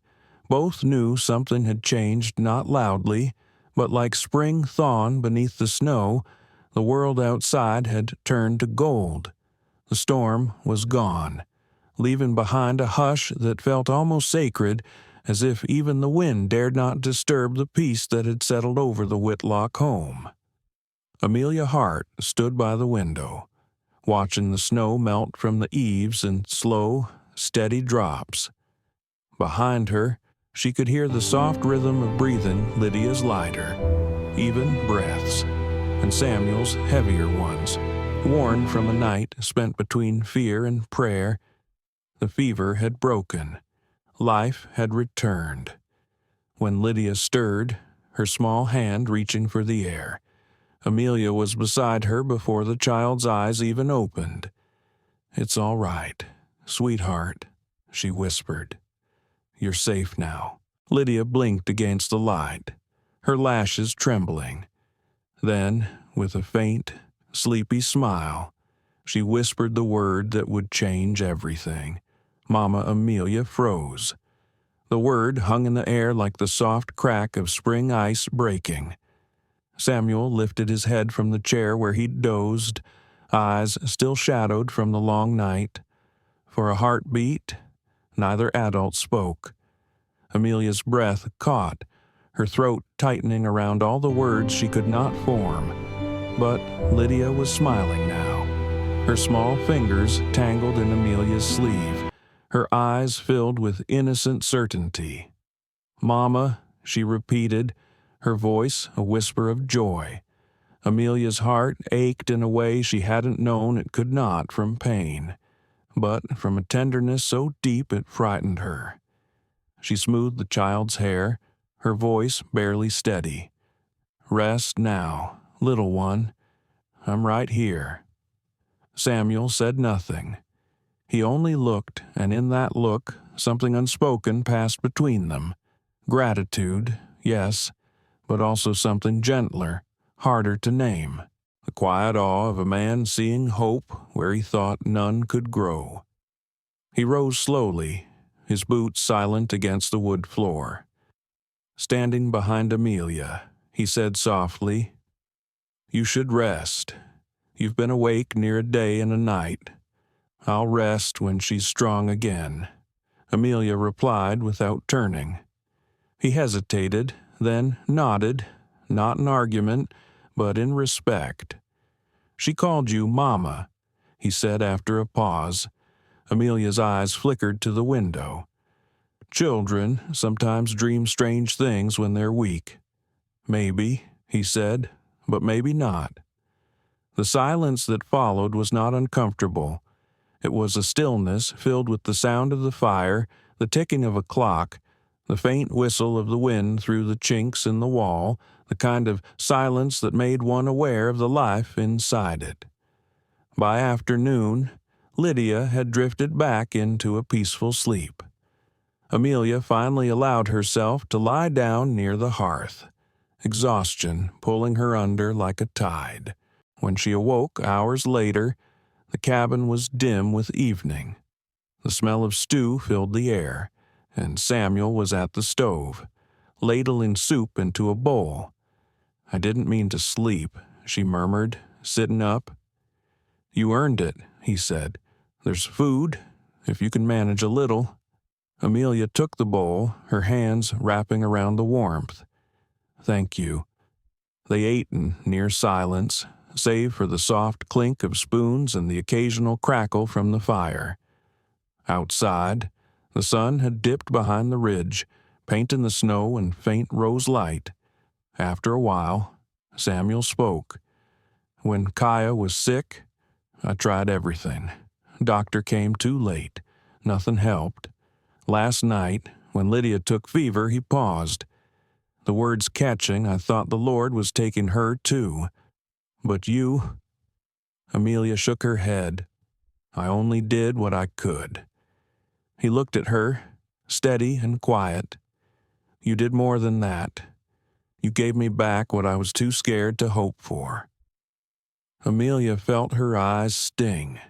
both knew something had changed, not loudly, but like spring thawn beneath the snow. The world outside had turned to gold. The storm was gone, leaving behind a hush that felt almost sacred, as if even the wind dared not disturb the peace that had settled over the Whitlock home. Amelia Hart stood by the window, watching the snow melt from the eaves in slow, steady drops. Behind her, she could hear the soft rhythm of breathing Lydia's lighter, even breaths, and Samuel's heavier ones, worn from a night spent between fear and prayer. The fever had broken. Life had returned. When Lydia stirred, her small hand reaching for the air, Amelia was beside her before the child's eyes even opened. "It's all right, sweetheart," she whispered. "You're safe now." Lydia blinked against the light, her lashes trembling. Then, with a faint, sleepy smile, she whispered the word that would change everything. Mama Amelia froze. The word hung in the air like the soft crack of spring ice breaking. Samuel lifted his head from the chair where he'd dozed, eyes still shadowed from the long night. For a heartbeat, neither adult spoke. Amelia's breath caught, her throat tightening around all the words she could not form. But Lydia was smiling now, her small fingers tangled in Amelia's sleeve, her eyes filled with innocent certainty. "Mama," she repeated, her voice a whisper of joy. Amelia's heart ached in a way she hadn't known it could not from pain, but from a tenderness so deep it frightened her. She smoothed the child's hair, her voice barely steady. "Rest now, little one. I'm right here." Samuel said nothing. He only looked, and in that look, something unspoken passed between them. Gratitude, yes, but also something gentler, harder to name. The quiet awe of a man seeing hope where he thought none could grow. He rose slowly, his boots silent against the wood floor. Standing behind Amelia, he said softly, "You should rest. You've been awake near a day and a night. I'll rest when she's strong again." Amelia replied without turning. He hesitated, then nodded, not in argument, but in respect. "She called you Mama," he said after a pause. Amelia's eyes flickered to the window. "Children sometimes dream strange things when they're weak." "Maybe," he said, "but maybe not." The silence that followed was not uncomfortable. It was a stillness filled with the sound of the fire, the ticking of a clock, the faint whistle of the wind through the chinks in the wall, the kind of silence that made one aware of the life inside it. By afternoon, Lydia had drifted back into a peaceful sleep. Amelia finally allowed herself to lie down near the hearth, exhaustion pulling her under like a tide. When she awoke hours later, the cabin was dim with evening. The smell of stew filled the air, and Samuel was at the stove, ladling soup into a bowl. "I didn't mean to sleep," she murmured, sitting up. "You earned it," he said. "There's food, if you can manage a little." Amelia took the bowl, her hands wrapping around the warmth. "Thank you." They ate in near silence, save for the soft clink of spoons and the occasional crackle from the fire. Outside, the sun had dipped behind the ridge, painting the snow in faint rose light. After a while, Samuel spoke. "When Kaya was sick, I tried everything. Doctor came too late. Nothing helped. Last night, when Lydia took fever, he paused. The words catching, I thought the Lord was taking her too. But you—" Amelia shook her head. "I only did what I could." He looked at her, steady and quiet. "You did more than that. You gave me back what I was too scared to hope for." Amelia felt her eyes sting.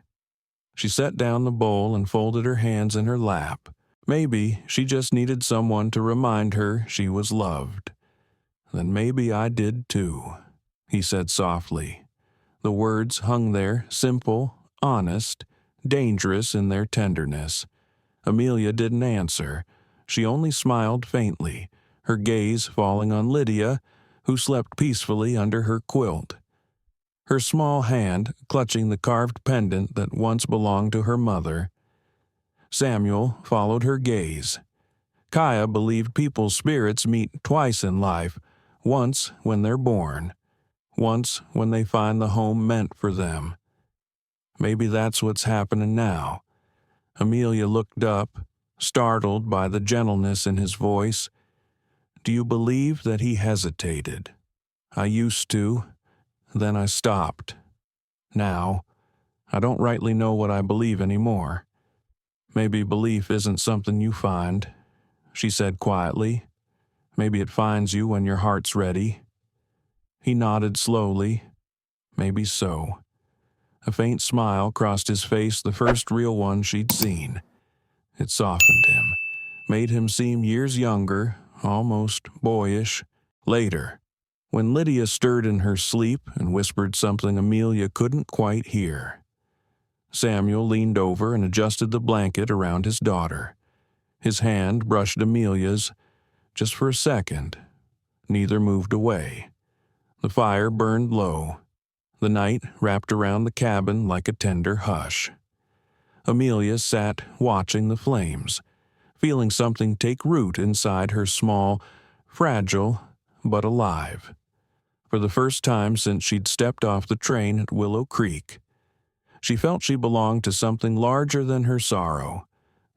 She set down the bowl and folded her hands in her lap. Maybe she just needed someone to remind her she was loved. "Then maybe I did too," he said softly. The words hung there, simple, honest, dangerous in their tenderness. Amelia didn't answer. She only smiled faintly, her gaze falling on Lydia, who slept peacefully under her quilt. Her small hand clutching the carved pendant that once belonged to her mother. Samuel followed her gaze. Kaya believed people's spirits meet twice in life, once when they're born, once when they find the home meant for them. Maybe that's what's happening now. Amelia looked up, startled by the gentleness in his voice. "Do you believe that he hesitated?" "I used to. Then I stopped. Now, I don't rightly know what I believe anymore." "Maybe belief isn't something you find," she said quietly. "Maybe it finds you when your heart's ready." He nodded slowly. Maybe so. A faint smile crossed his face, the first real one she'd seen. It softened him, made him seem years younger, almost boyish. Later, when Lydia stirred in her sleep and whispered something Amelia couldn't quite hear, Samuel leaned over and adjusted the blanket around his daughter. His hand brushed Amelia's, just for a second. Neither moved away. The fire burned low. The night wrapped around the cabin like a tender hush. Amelia sat watching the flames, feeling something take root inside her small, fragile, but alive. For the first time since she'd stepped off the train at Willow Creek, she felt she belonged to something larger than her sorrow,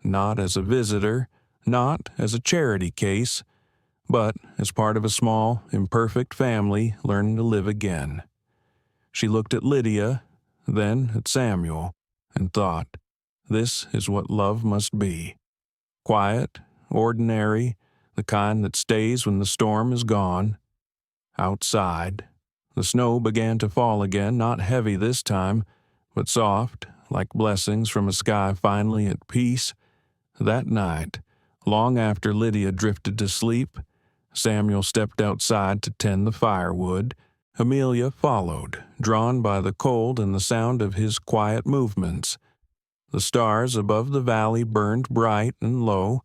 not as a visitor, not as a charity case, but as part of a small, imperfect family learning to live again. She looked at Lydia, then at Samuel, and thought, This is what love must be. Quiet, ordinary, the kind that stays when the storm is gone. Outside, the snow began to fall again, not heavy this time, but soft, like blessings from a sky finally at peace. That night, long after Lydia drifted to sleep, Samuel stepped outside to tend the firewood. Amelia followed, drawn by the cold and the sound of his quiet movements. The stars above the valley burned bright and low,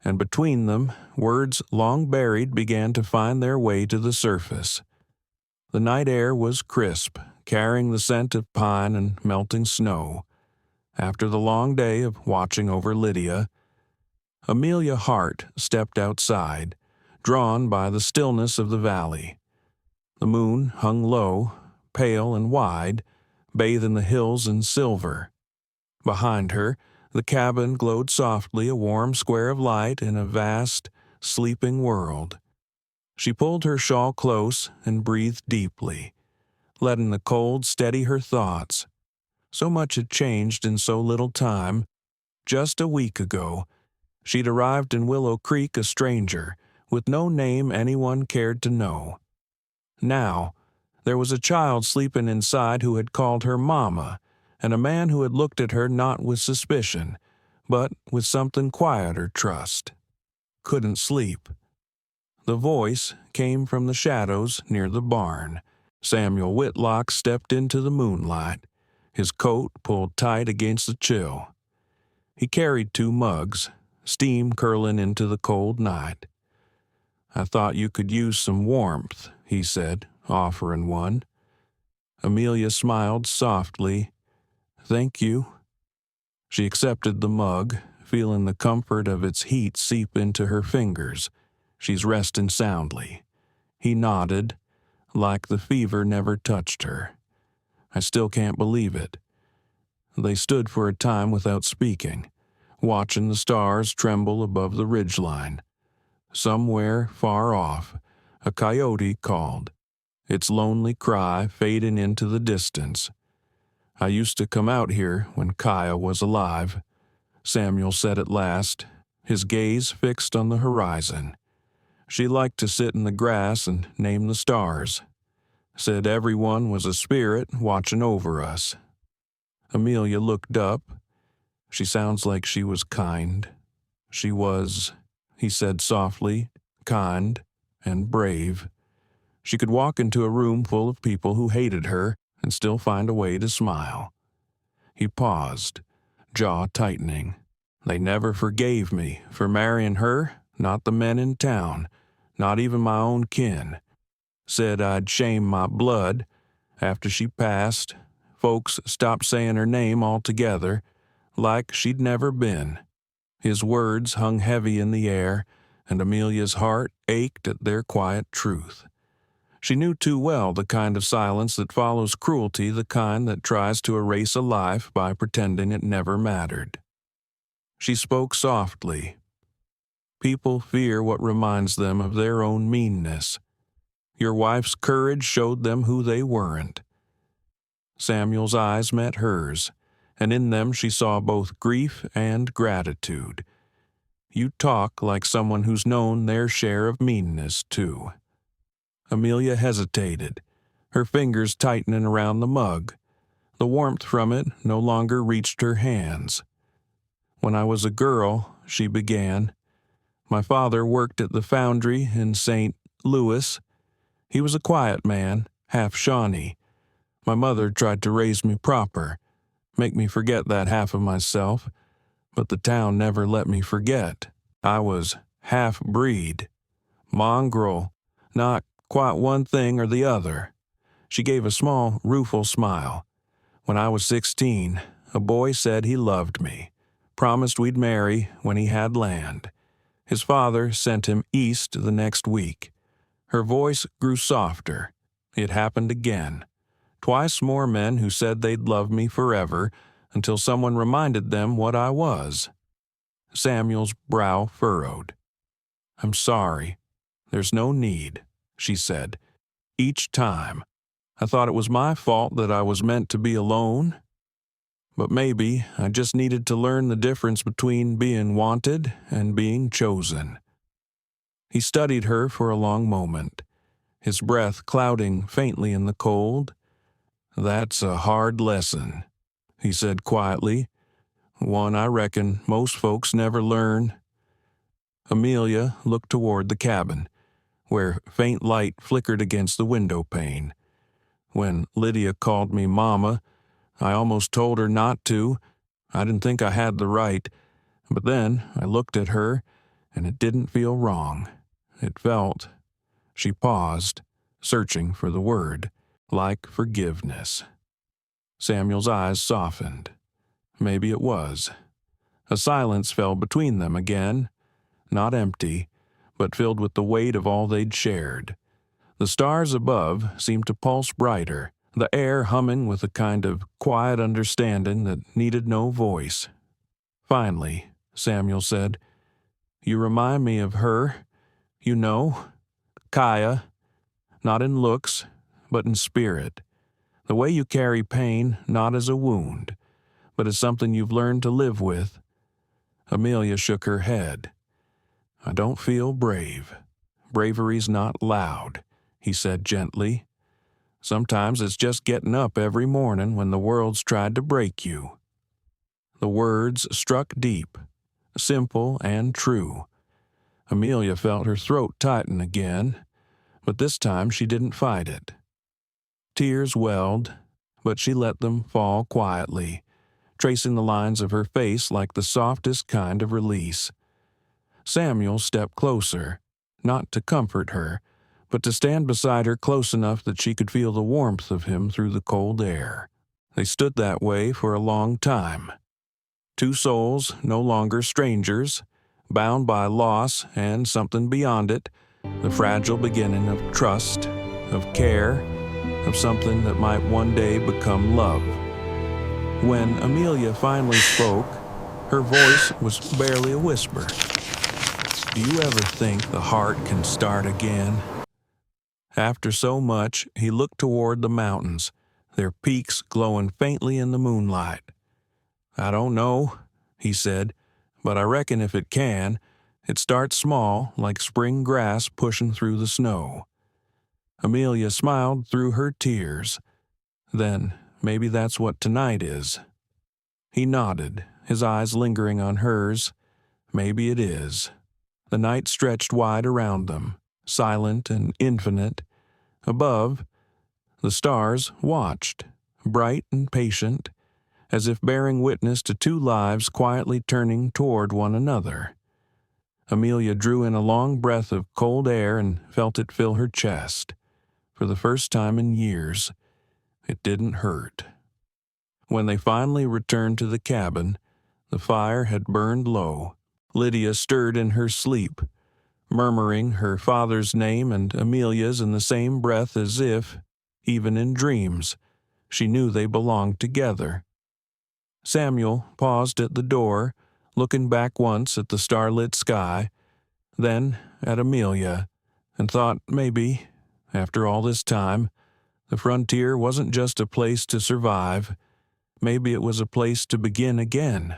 and between them, words long buried began to find their way to the surface. The night air was crisp, carrying the scent of pine and melting snow. After the long day of watching over Lydia, Amelia Hart stepped outside, drawn by the stillness of the valley. The moon hung low, pale and wide, bathing the hills in silver. Behind her, the cabin glowed softly, a warm square of light in a vast, sleeping world. She pulled her shawl close and breathed deeply, letting the cold steady her thoughts. So much had changed in so little time. Just a week ago, she'd arrived in Willow Creek a stranger, with no name anyone cared to know. Now, there was a child sleeping inside who had called her Mama, and a man who had looked at her not with suspicion, but with something quieter trust. Couldn't sleep. The voice came from the shadows near the barn. Samuel Whitlock stepped into the moonlight, his coat pulled tight against the chill. He carried 2 mugs, steam curling into the cold night. "I thought you could use some warmth," he said, offering one. Amelia smiled softly. "Thank you." She accepted the mug, feeling the comfort of its heat seep into her fingers. "She's resting soundly." He nodded, like the fever never touched her. "I still can't believe it." They stood for a time without speaking, watching the stars tremble above the ridgeline. Somewhere far off, a coyote called, its lonely cry fading into the distance. "I used to come out here when Kaya was alive," Samuel said at last, his gaze fixed on the horizon. "She liked to sit in the grass and name the stars. Said everyone was a spirit watching over us." Amelia looked up. "She sounds like she was kind." "She was," he said softly, "kind and brave. She could walk into a room full of people who hated her and still find a way to smile." He paused, jaw tightening. "They never forgave me for marrying her, not the men in town, not even my own kin. Said I'd shame my blood. After she passed, folks stopped saying her name altogether, like she'd never been." His words hung heavy in the air, and Amelia's heart ached at their quiet truth. She knew too well the kind of silence that follows cruelty, the kind that tries to erase a life by pretending it never mattered. She spoke softly. "People fear what reminds them of their own meanness. Your wife's courage showed them who they weren't." Samuel's eyes met hers, and in them she saw both grief and gratitude. "You talk like someone who's known their share of meanness, too." Amelia hesitated, her fingers tightening around the mug. The warmth from it no longer reached her hands. "When I was a girl," she began, "my father worked at the foundry in St. Louis. He was a quiet man, half Shawnee. My mother tried to raise me proper, make me forget that half of myself, but the town never let me forget. I was half-breed, mongrel, not quite one thing or the other." She gave a small, rueful smile. "When I was 16, a boy said he loved me, promised we'd marry when he had land. His father sent him east the next week." Her voice grew softer. "It happened again. Twice more men who said they'd love me forever until someone reminded them what I was." Samuel's brow furrowed. "I'm sorry. There's no need," she said. "Each time. I thought it was my fault that I was meant to be alone." But maybe I just needed to learn the difference between being wanted and being chosen. He studied her for a long moment, his breath clouding faintly in the cold. "That's a hard lesson," he said quietly. "One I reckon most folks never learn." Amelia looked toward the cabin, where faint light flickered against the window pane. When Lydia called me Mama, I almost told her not to. I didn't think I had the right. But then I looked at her, and it didn't feel wrong. It felt— She paused, searching for the word— like forgiveness. Samuel's eyes softened. Maybe it was. A silence fell between them again, not empty, but filled with the weight of all they'd shared. The stars above seemed to pulse brighter, the air humming with a kind of quiet understanding that needed no voice. Finally, Samuel said, "You remind me of her, you know, Kaya, not in looks, but in spirit. The way you carry pain not as a wound, but as something you've learned to live with." Amelia shook her head. "I don't feel brave. Bravery's not loud," he said gently. "Sometimes it's just getting up every morning when the world's tried to break you." The words struck deep, simple and true. Amelia felt her throat tighten again, but this time she didn't fight it. Tears welled, but she let them fall quietly, tracing the lines of her face like the softest kind of release. Samuel stepped closer, not to comfort her, but to stand beside her close enough that she could feel the warmth of him through the cold air. They stood that way for a long time. Two souls no longer strangers, bound by loss and something beyond it, the fragile beginning of trust, of care, of something that might one day become love. When Amelia finally spoke, her voice was barely a whisper. "Do you ever think the heart can start again?" After so much, he looked toward the mountains, their peaks glowing faintly in the moonlight. "I don't know," he said, "but I reckon if it can, it starts small, like spring grass pushing through the snow." Amelia smiled through her tears. "Then maybe that's what tonight is." He nodded, his eyes lingering on hers. "Maybe it is." The night stretched wide around them, silent and infinite. Above, the stars watched, bright and patient, as if bearing witness to two lives quietly turning toward one another. Amelia drew in a long breath of cold air and felt it fill her chest. For the first time in years, it didn't hurt. When they finally returned to the cabin, the fire had burned low. Lydia stirred in her sleep, murmuring her father's name and Amelia's in the same breath as if, even in dreams, she knew they belonged together. Samuel paused at the door, looking back once at the starlit sky, then at Amelia, and thought maybe, after all this time, the frontier wasn't just a place to survive, maybe it was a place to begin again.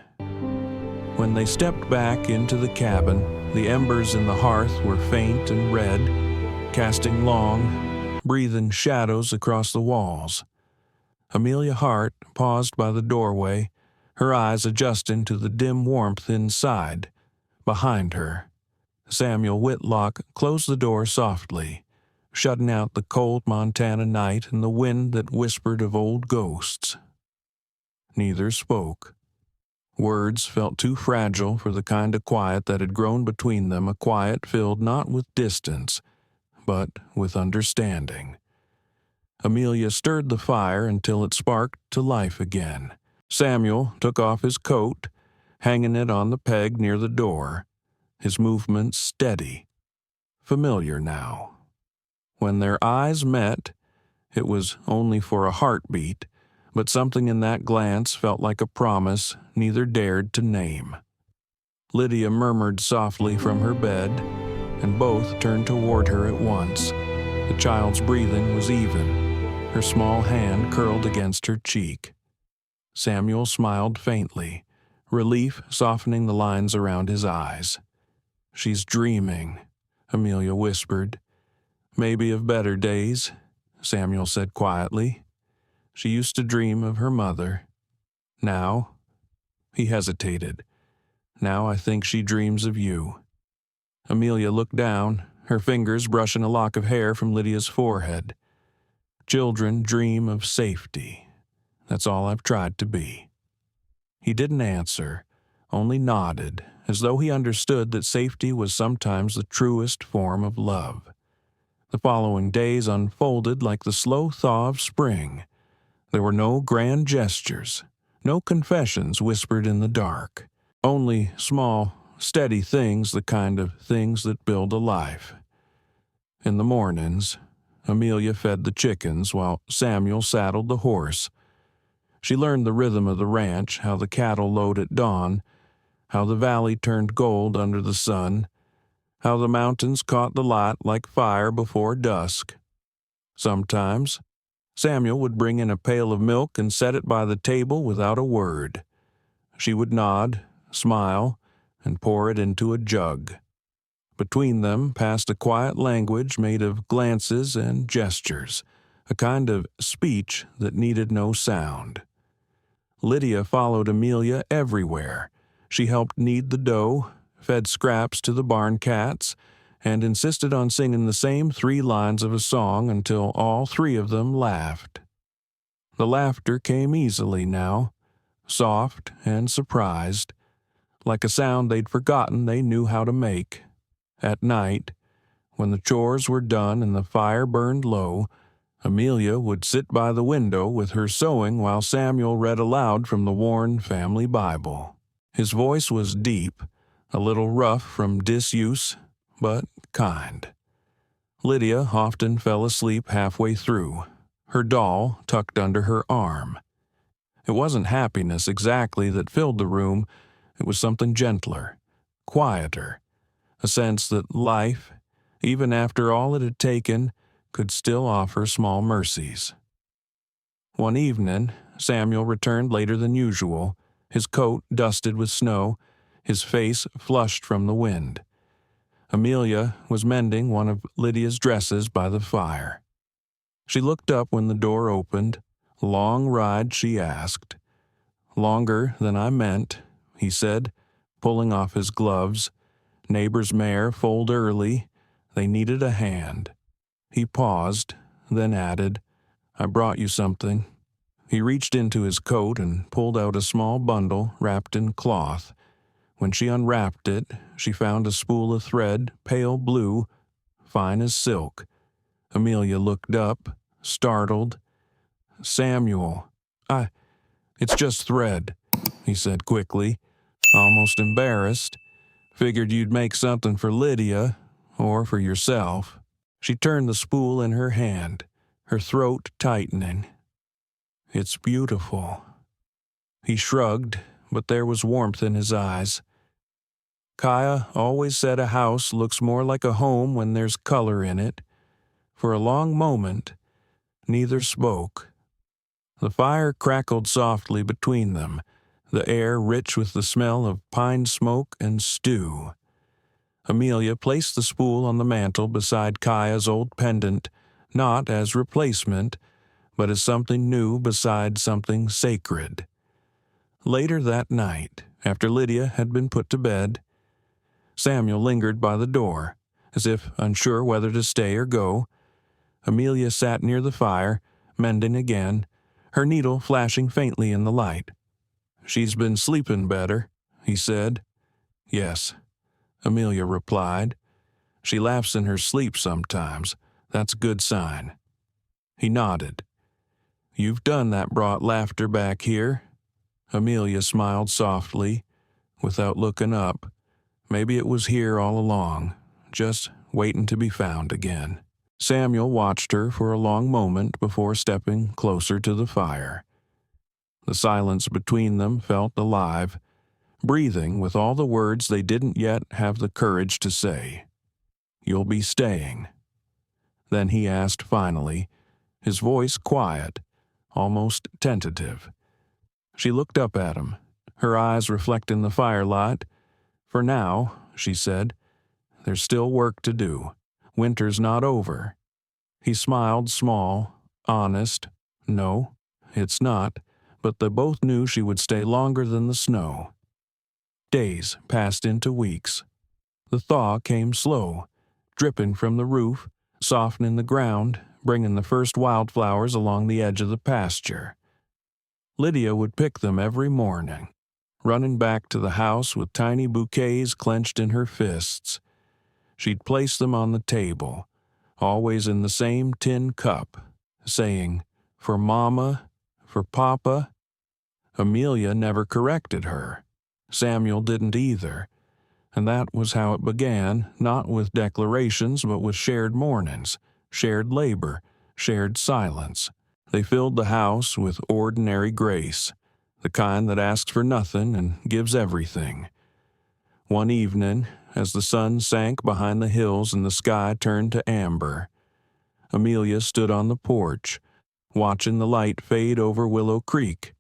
When they stepped back into the cabin, the embers in the hearth were faint and red, casting long, breathing shadows across the walls. Amelia Hart paused by the doorway, her eyes adjusting to the dim warmth inside, behind her. Samuel Whitlock closed the door softly, shutting out the cold Montana night and the wind that whispered of old ghosts. Neither spoke. Words felt too fragile for the kind of quiet that had grown between them, a quiet filled not with distance, but with understanding. Amelia stirred the fire until it sparked to life again. Samuel took off his coat, hanging it on the peg near the door, his movements steady, familiar now. When their eyes met, it was only for a heartbeat, but something in that glance felt like a promise neither dared to name. Lydia murmured softly from her bed, and both turned toward her at once. The child's breathing was even, her small hand curled against her cheek. Samuel smiled faintly, relief softening the lines around his eyes. "She's dreaming," Amelia whispered. "Maybe of better days," Samuel said quietly. "She used to dream of her mother. Now," he hesitated, "now I think she dreams of you." Amelia looked down, her fingers brushing a lock of hair from Lydia's forehead. "Children dream of safety. That's all I've tried to be." He didn't answer, only nodded, as though he understood that safety was sometimes the truest form of love. The following days unfolded like the slow thaw of spring. There were no grand gestures, no confessions whispered in the dark, only small, steady things, the kind of things that build a life. In the mornings, Amelia fed the chickens while Samuel saddled the horse. She learned the rhythm of the ranch, how the cattle lowed at dawn, how the valley turned gold under the sun, how the mountains caught the light like fire before dusk. Sometimes, Samuel would bring in a pail of milk and set it by the table without a word. She would nod, smile, and pour it into a jug. Between them passed a quiet language made of glances and gestures, a kind of speech that needed no sound. Lydia followed Amelia everywhere. She helped knead the dough, fed scraps to the barn cats, and insisted on singing the same 3 lines of a song until all 3 of them laughed. The laughter came easily now, soft and surprised, like a sound they'd forgotten they knew how to make. At night, when the chores were done and the fire burned low, Amelia would sit by the window with her sewing while Samuel read aloud from the worn family Bible. His voice was deep, a little rough from disuse, but kind. Lydia often fell asleep halfway through, her doll tucked under her arm. It wasn't happiness exactly that filled the room, it was something gentler, quieter, a sense that life, even after all it had taken, could still offer small mercies. One evening, Samuel returned later than usual, his coat dusted with snow, his face flushed from the wind. Amelia was mending one of Lydia's dresses by the fire. She looked up when the door opened. "Long ride?" she asked. "Longer than I meant," he said, pulling off his gloves. "Neighbor's mare foaled early. They needed a hand." He paused, then added, "I brought you something." He reached into his coat and pulled out a small bundle wrapped in cloth. When she unwrapped it, she found a spool of thread, pale blue, fine as silk. Amelia looked up, startled. "Samuel, it's just thread," he said quickly, almost embarrassed. "Figured you'd make something for Lydia, or for yourself." She turned the spool in her hand, her throat tightening. "It's beautiful." He shrugged, but there was warmth in his eyes. "Kaya always said a house looks more like a home when there's color in it." For a long moment, neither spoke. The fire crackled softly between them, the air rich with the smell of pine smoke and stew. Amelia placed the spool on the mantel beside Kaya's old pendant, not as replacement, but as something new beside something sacred. Later that night, after Lydia had been put to bed, Samuel lingered by the door, as if unsure whether to stay or go. Amelia sat near the fire, mending again, her needle flashing faintly in the light. "She's been sleeping better," he said. "Yes," Amelia replied. "She laughs in her sleep sometimes. That's a good sign." He nodded. "You've done that brought laughter back here." Amelia smiled softly, without looking up. Maybe it was here all along, just waiting to be found again. Samuel watched her for a long moment before stepping closer to the fire. The silence between them felt alive, breathing with all the words they didn't yet have the courage to say. "You'll be staying." Then he asked finally, his voice quiet, almost tentative. She looked up at him, her eyes reflecting the firelight. "For now," she said, "there's still work to do. Winter's not over." He smiled small, honest. "No, it's not," but they both knew she would stay longer than the snow. Days passed into weeks. The thaw came slow, dripping from the roof, softening the ground, bringing the first wildflowers along the edge of the pasture. Lydia would pick them every morning, running back to the house with tiny bouquets clenched in her fists. She'd place them on the table, always in the same tin cup, saying, "For Mama, for Papa." Amelia never corrected her. Samuel didn't either. And that was how it began, not with declarations, but with shared mornings, shared labor, shared silence. They filled the house with ordinary grace, the kind that asks for nothing and gives everything. One evening, as the sun sank behind the hills and the sky turned to amber, Amelia stood on the porch, watching the light fade over Willow Creek.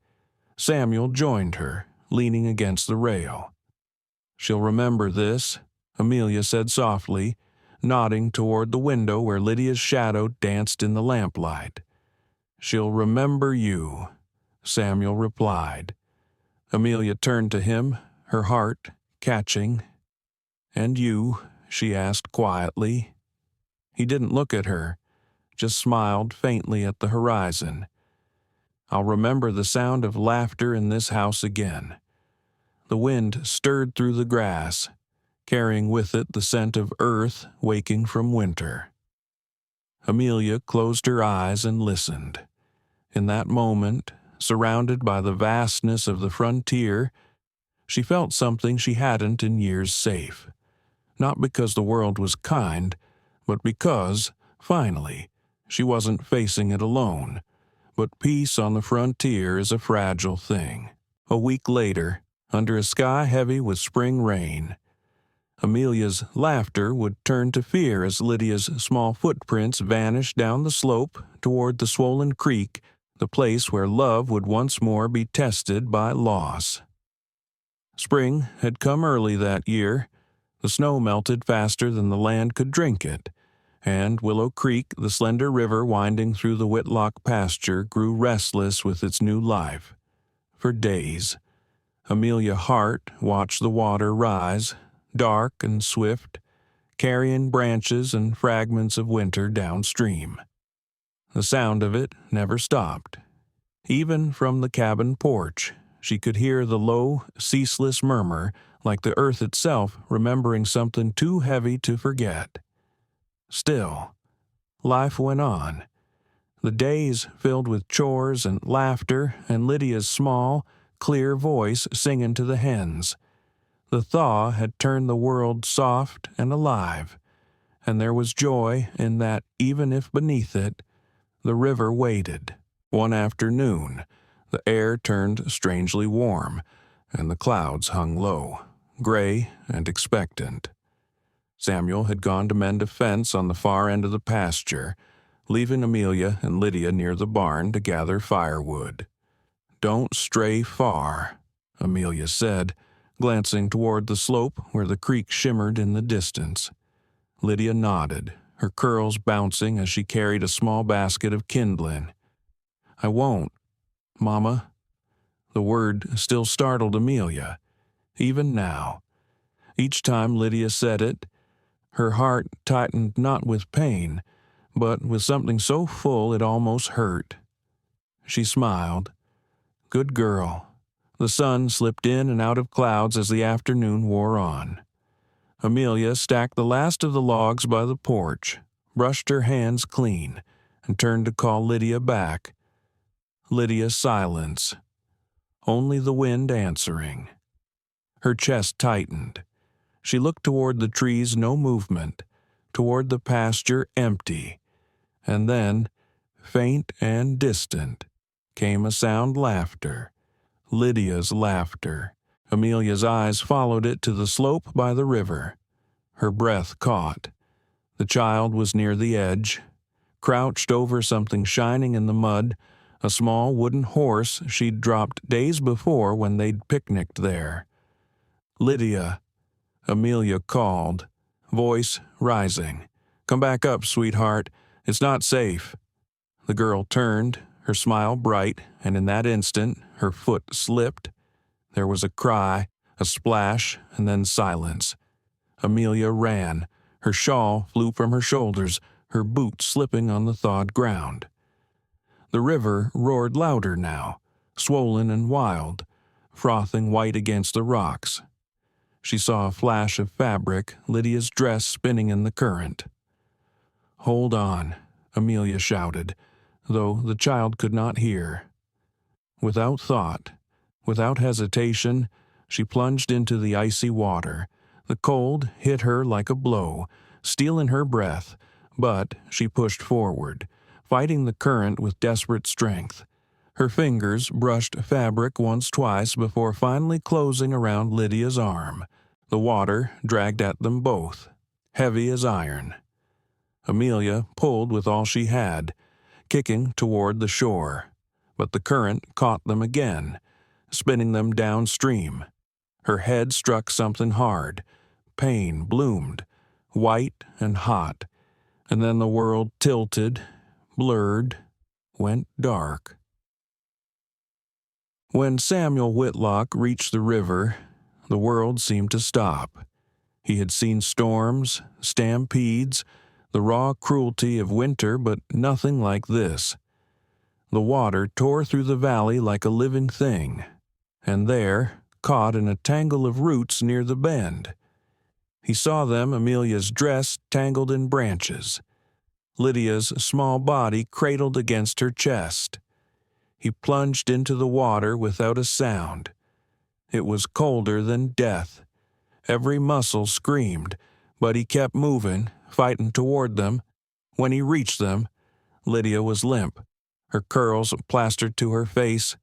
Samuel joined her, leaning against the rail. "She'll remember this," Amelia said softly, nodding toward the window where Lydia's shadow danced in the lamplight. "She'll remember you," Samuel replied. Amelia turned to him, her heart catching. "And you?" she asked quietly. He didn't look at her, just smiled faintly at the horizon. "I'll remember the sound of laughter in this house again." The wind stirred through the grass, carrying with it the scent of earth waking from winter. Amelia closed her eyes and listened. In that moment, surrounded by the vastness of the frontier, she felt something she hadn't in years safe. Not because the world was kind, but because, finally, she wasn't facing it alone. But peace on the frontier is a fragile thing. A week later, under a sky heavy with spring rain, Amelia's laughter would turn to fear as Lydia's small footprints vanished down the slope toward the swollen creek, the place where love would once more be tested by loss. Spring had come early that year. The snow melted faster than the land could drink it, and Willow Creek, the slender river winding through the Whitlock pasture, grew restless with its new life. For days, Amelia Hart watched the water rise, dark and swift, carrying branches and fragments of winter downstream. The sound of it never stopped. Even from the cabin porch, she could hear the low, ceaseless murmur, like the earth itself remembering something too heavy to forget. Still, life went on. The days filled with chores and laughter and Lydia's small, clear voice singing to the hens. The thaw had turned the world soft and alive, and there was joy in that even if beneath it, the river waited. One afternoon, the air turned strangely warm, and the clouds hung low, gray and expectant. Samuel had gone to mend a fence on the far end of the pasture, leaving Amelia and Lydia near the barn to gather firewood. "Don't stray far," Amelia said, glancing toward the slope where the creek shimmered in the distance. Lydia nodded, her curls bouncing as she carried a small basket of kindling. "I won't, Mama." The word still startled Amelia, even now. Each time Lydia said it, her heart tightened not with pain, but with something so full it almost hurt. She smiled. Good girl. The sun slipped in and out of clouds as the afternoon wore on. Amelia stacked the last of the logs by the porch, brushed her hands clean, and turned to call Lydia back. Lydia's silence. Only the wind answering. Her chest tightened. She looked toward the trees, no movement, toward the pasture, empty. And then, faint and distant, came a sound laughter. Lydia's laughter. Amelia's eyes followed it to the slope by the river. Her breath caught. The child was near the edge, crouched over something shining in the mud, a small wooden horse she'd dropped days before when they'd picnicked there. "Lydia," Amelia called, voice rising. "Come back up, sweetheart. It's not safe." The girl turned, her smile bright, and in that instant her foot slipped. There was a cry, a splash, and then silence. Amelia ran. Her shawl flew from her shoulders, her boot slipping on the thawed ground. The river roared louder now, swollen and wild, frothing white against the rocks. She saw a flash of fabric, Lydia's dress spinning in the current. "Hold on," Amelia shouted, though the child could not hear. Without thought, without hesitation, she plunged into the icy water. The cold hit her like a blow, stealing her breath, but she pushed forward, fighting the current with desperate strength. Her fingers brushed fabric once-twice before finally closing around Lydia's arm. The water dragged at them both, heavy as iron. Amelia pulled with all she had, kicking toward the shore, but the current caught them again, spinning them downstream. Her head struck something hard. Pain bloomed, white and hot, and then the world tilted, blurred, went dark. When Samuel Whitlock reached the river, the world seemed to stop. He had seen storms, stampedes, the raw cruelty of winter, but nothing like this. The water tore through the valley like a living thing, and there, caught in a tangle of roots near the bend. He saw them, Amelia's dress tangled in branches, Lydia's small body cradled against her chest. He plunged into the water without a sound. It was colder than death. Every muscle screamed, but he kept moving, fighting toward them. When he reached them, Lydia was limp, her curls plastered to her face.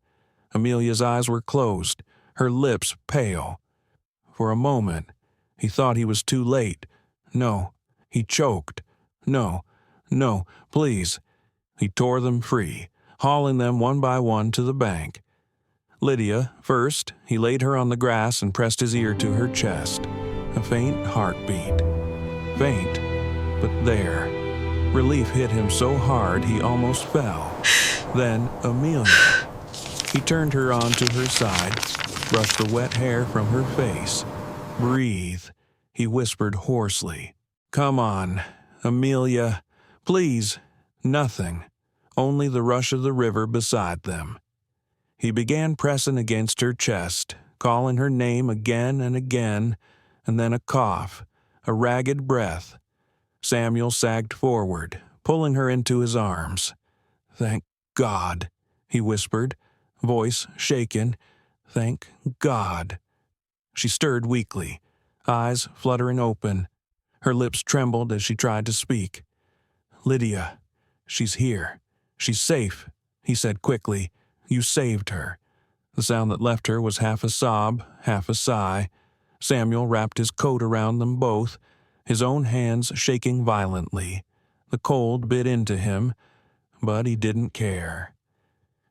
Amelia's eyes were closed, her lips pale. For a moment, he thought he was too late. No, he choked. No, please. He tore them free, hauling them one by one to the bank. Lydia, first, he laid her on the grass and pressed his ear to her chest. A faint heartbeat. Faint, but there. Relief hit him so hard he almost fell. Then Amelia. He turned her onto her side, brushed the wet hair from her face. "Breathe," he whispered hoarsely. "Come on, Amelia. Please." Nothing. Only the rush of the river beside them. He began pressing against her chest, calling her name again and again, and then a cough, a ragged breath. Samuel sagged forward, pulling her into his arms. "Thank God," he whispered, voice shaken. "Thank God." She stirred weakly, eyes fluttering open. Her lips trembled as she tried to speak. "Lydia, she's here. She's safe," he said quickly. "You saved her." The sound that left her was half a sob, half a sigh. Samuel wrapped his coat around them both, his own hands shaking violently. The cold bit into him, but he didn't care.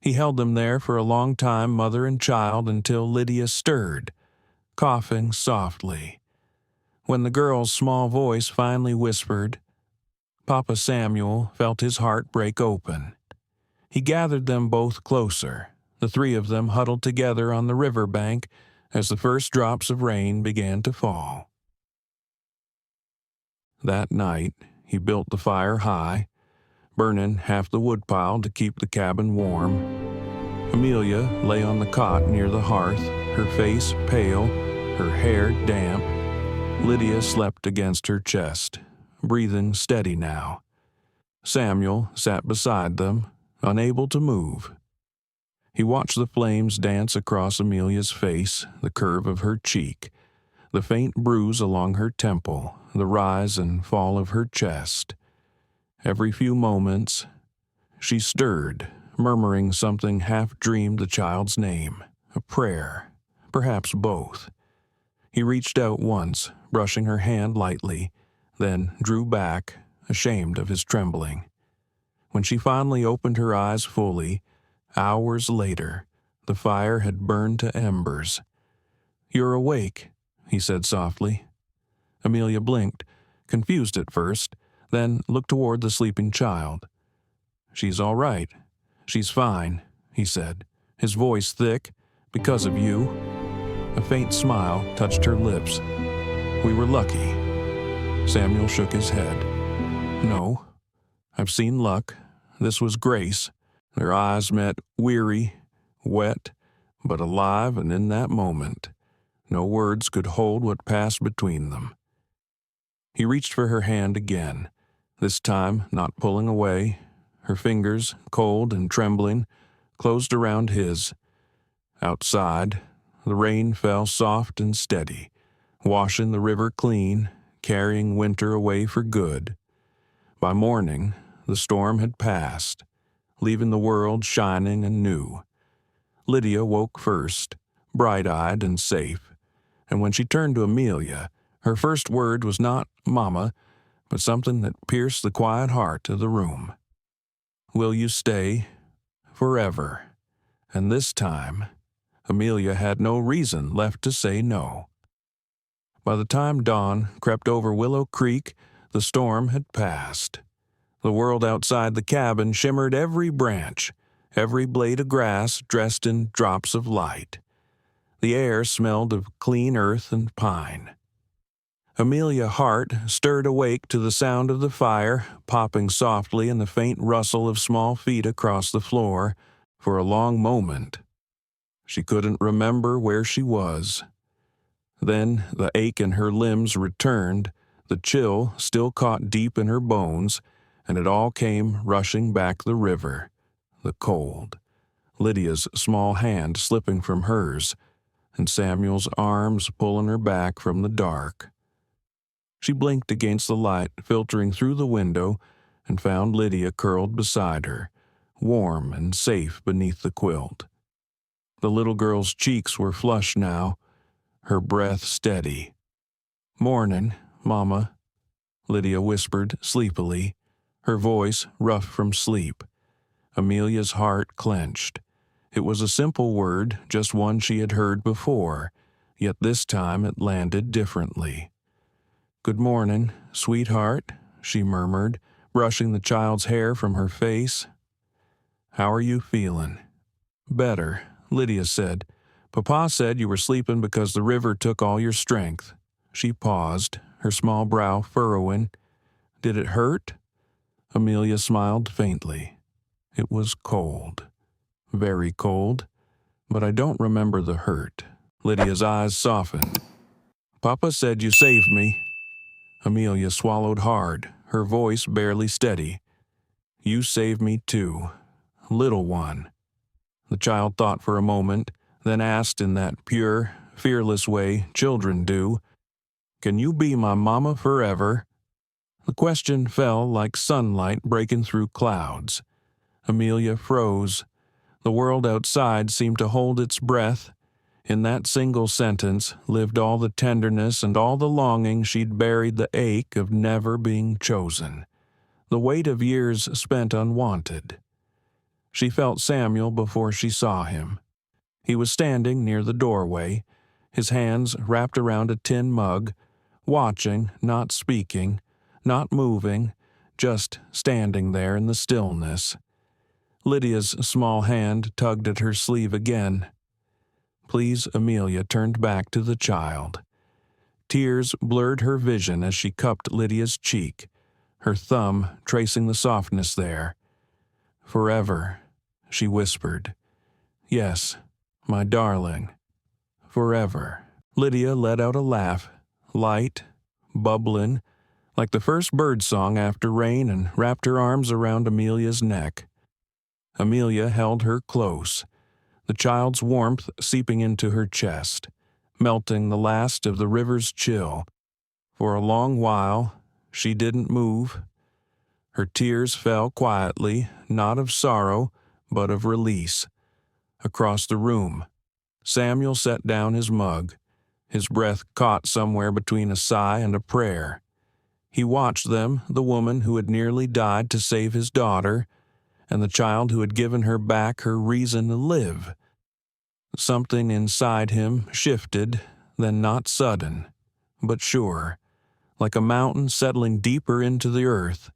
He held them there for a long time, mother and child, until Lydia stirred, coughing softly. When the girl's small voice finally whispered, Papa Samuel felt his heart break open. He gathered them both closer, the three of them huddled together on the river bank as the first drops of rain began to fall. That night, he built the fire high, burning half the woodpile to keep the cabin warm. Amelia lay on the cot near the hearth, her face pale, her hair damp. Lydia slept against her chest, breathing steady now. Samuel sat beside them, unable to move. He watched the flames dance across Amelia's face, the curve of her cheek, the faint bruise along her temple, the rise and fall of her chest. Every few moments, she stirred, murmuring something half-dreamed the child's name, a prayer, perhaps both. He reached out once, brushing her hand lightly, then drew back, ashamed of his trembling. When she finally opened her eyes fully, Hours later, the fire had burned to embers. "You're awake," he said softly. Amelia blinked, confused at first, then looked toward the sleeping child. "She's all right. She's fine," he said, his voice thick. "Because of you." A faint smile touched her lips. "We were lucky." Samuel shook his head. "No, I've seen luck. This was grace." Their eyes met, weary, wet, but alive, and in that moment, no words could hold what passed between them. He reached for her hand again, this time not pulling away. Her fingers, cold and trembling, closed around his. Outside, the rain fell soft and steady, washing the river clean, carrying winter away for good. By morning, the storm had passed, leaving the world shining and new. Lydia woke first, bright-eyed and safe, and when she turned to Amelia, her first word was not "Mama," but something that pierced the quiet heart of the room. "Will you stay forever?" And this time, Amelia had no reason left to say no. By the time dawn crept over Willow Creek, the storm had passed. The world outside the cabin shimmered every branch, every blade of grass dressed in drops of light. The air smelled of clean earth and pine. Amelia Hart stirred awake to the sound of the fire popping softly and the faint rustle of small feet across the floor. For a long moment, she couldn't remember where she was. Then the ache in her limbs returned, the chill still caught deep in her bones, and it all came rushing back the river. The cold, Lydia's small hand slipping from hers, and Samuel's arms pulling her back from the dark. She blinked against the light filtering through the window and found Lydia curled beside her, warm and safe beneath the quilt. The little girl's cheeks were flushed now, her breath steady. "Morning, Mama," Lydia whispered sleepily, her voice rough from sleep. Amelia's heart clenched. It was a simple word, just one she had heard before, yet this time it landed differently. "Good morning, sweetheart," she murmured, brushing the child's hair from her face. "How are you feeling?" "Better," Lydia said. "Papa said you were sleeping because the river took all your strength." She paused, her small brow furrowing. "Did it hurt?" Amelia smiled faintly. "It was cold, very cold, but I don't remember the hurt." Lydia's eyes softened. "Papa said you saved me." Amelia swallowed hard, her voice barely steady. "You saved me too, little one." The child thought for a moment, then asked in that pure, fearless way children do, "Can you be my mama forever?" The question fell like sunlight breaking through clouds. Amelia froze. The world outside seemed to hold its breath. In that single sentence lived all the tenderness and all the longing she'd buried, the ache of never being chosen, the weight of years spent unwanted. She felt Samuel before she saw him. He was standing near the doorway, his hands wrapped around a tin mug, watching, not speaking, not moving, just standing there in the stillness. Lydia's small hand tugged at her sleeve again. Please, Amelia turned back to the child. Tears blurred her vision as she cupped Lydia's cheek, her thumb tracing the softness there. "Forever," she whispered. "Yes, my darling, forever." Lydia let out a laugh, light, bubbling, like the first bird song after rain, and wrapped her arms around Amelia's neck. Amelia held her close, the child's warmth seeping into her chest, melting the last of the river's chill. For a long while, she didn't move. Her tears fell quietly, not of sorrow, but of release. Across the room, Samuel set down his mug, his breath caught somewhere between a sigh and a prayer. He watched them, the woman who had nearly died to save his daughter, and the child who had given her back her reason to live. Something inside him shifted, then not sudden, but sure, like a mountain settling deeper into the earth.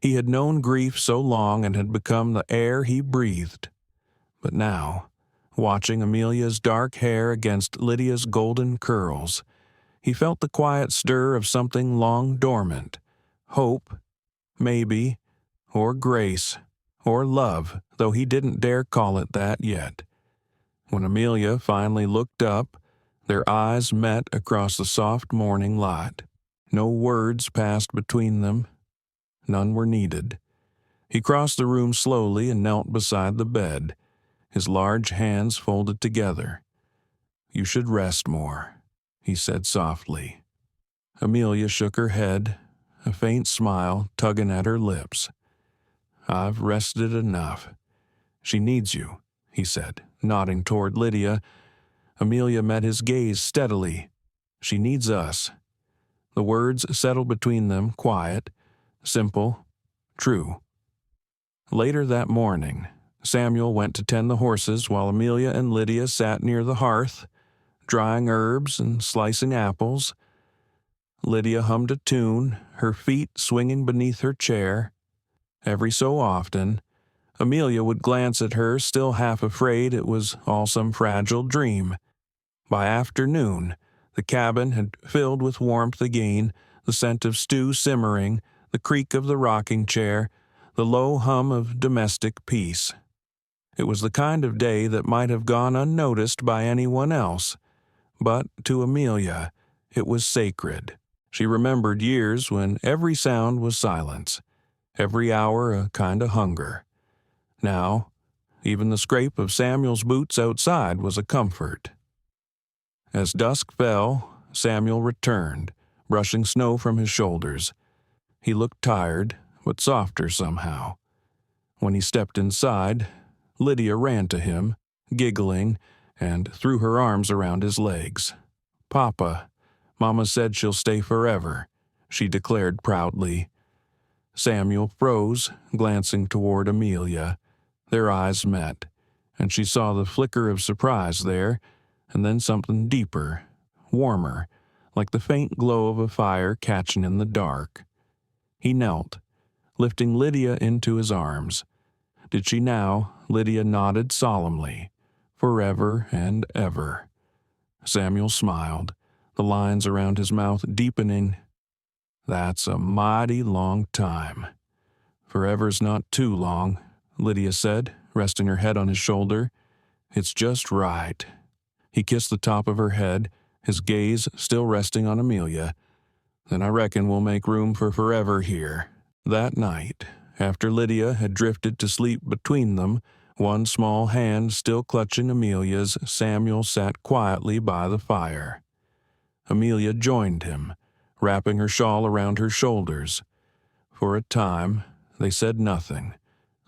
He had known grief so long and had become the air he breathed. But now, watching Amelia's dark hair against Lydia's golden curls, he felt the quiet stir of something long dormant. Hope, maybe, or grace, or love, though he didn't dare call it that yet. When Amelia finally looked up, their eyes met across the soft morning light. No words passed between them. None were needed. He crossed the room slowly and knelt beside the bed, his large hands folded together. "You should rest more," he said softly. Amelia shook her head, a faint smile tugging at her lips. "I've rested enough. She needs you," he said, nodding toward Lydia. Amelia met his gaze steadily. "She needs us." The words settled between them, quiet, simple, true. Later that morning, Samuel went to tend the horses while Amelia and Lydia sat near the hearth, drying herbs and slicing apples. Lydia hummed a tune, her feet swinging beneath her chair. Every so often, Amelia would glance at her, still half afraid it was all some fragile dream. By afternoon, the cabin had filled with warmth again, the scent of stew simmering, the creak of the rocking chair, the low hum of domestic peace. It was the kind of day that might have gone unnoticed by anyone else, but to Amelia it was sacred. She remembered years when every sound was silence, every hour a kind of hunger. Now, even the scrape of Samuel's boots outside was a comfort. As dusk fell, Samuel returned, brushing snow from his shoulders. He looked tired, but softer somehow. When he stepped inside, Lydia ran to him, giggling, and threw her arms around his legs. "Papa, Mama said she'll stay forever," she declared proudly. Samuel froze, glancing toward Amelia. Their eyes met, and she saw the flicker of surprise there, and then something deeper, warmer, like the faint glow of a fire catching in the dark. He knelt, lifting Lydia into his arms. Did she now? Lydia nodded solemnly. Forever and ever. Samuel smiled, the lines around his mouth deepening. "That's a mighty long time." "Forever's not too long," Lydia said, resting her head on his shoulder. "It's just right." He kissed the top of her head, his gaze still resting on Amelia. "Then I reckon we'll make room for forever here." That night, after Lydia had drifted to sleep between them, one small hand still clutching Amelia's, Samuel sat quietly by the fire. Amelia joined him, wrapping her shawl around her shoulders. For a time, they said nothing,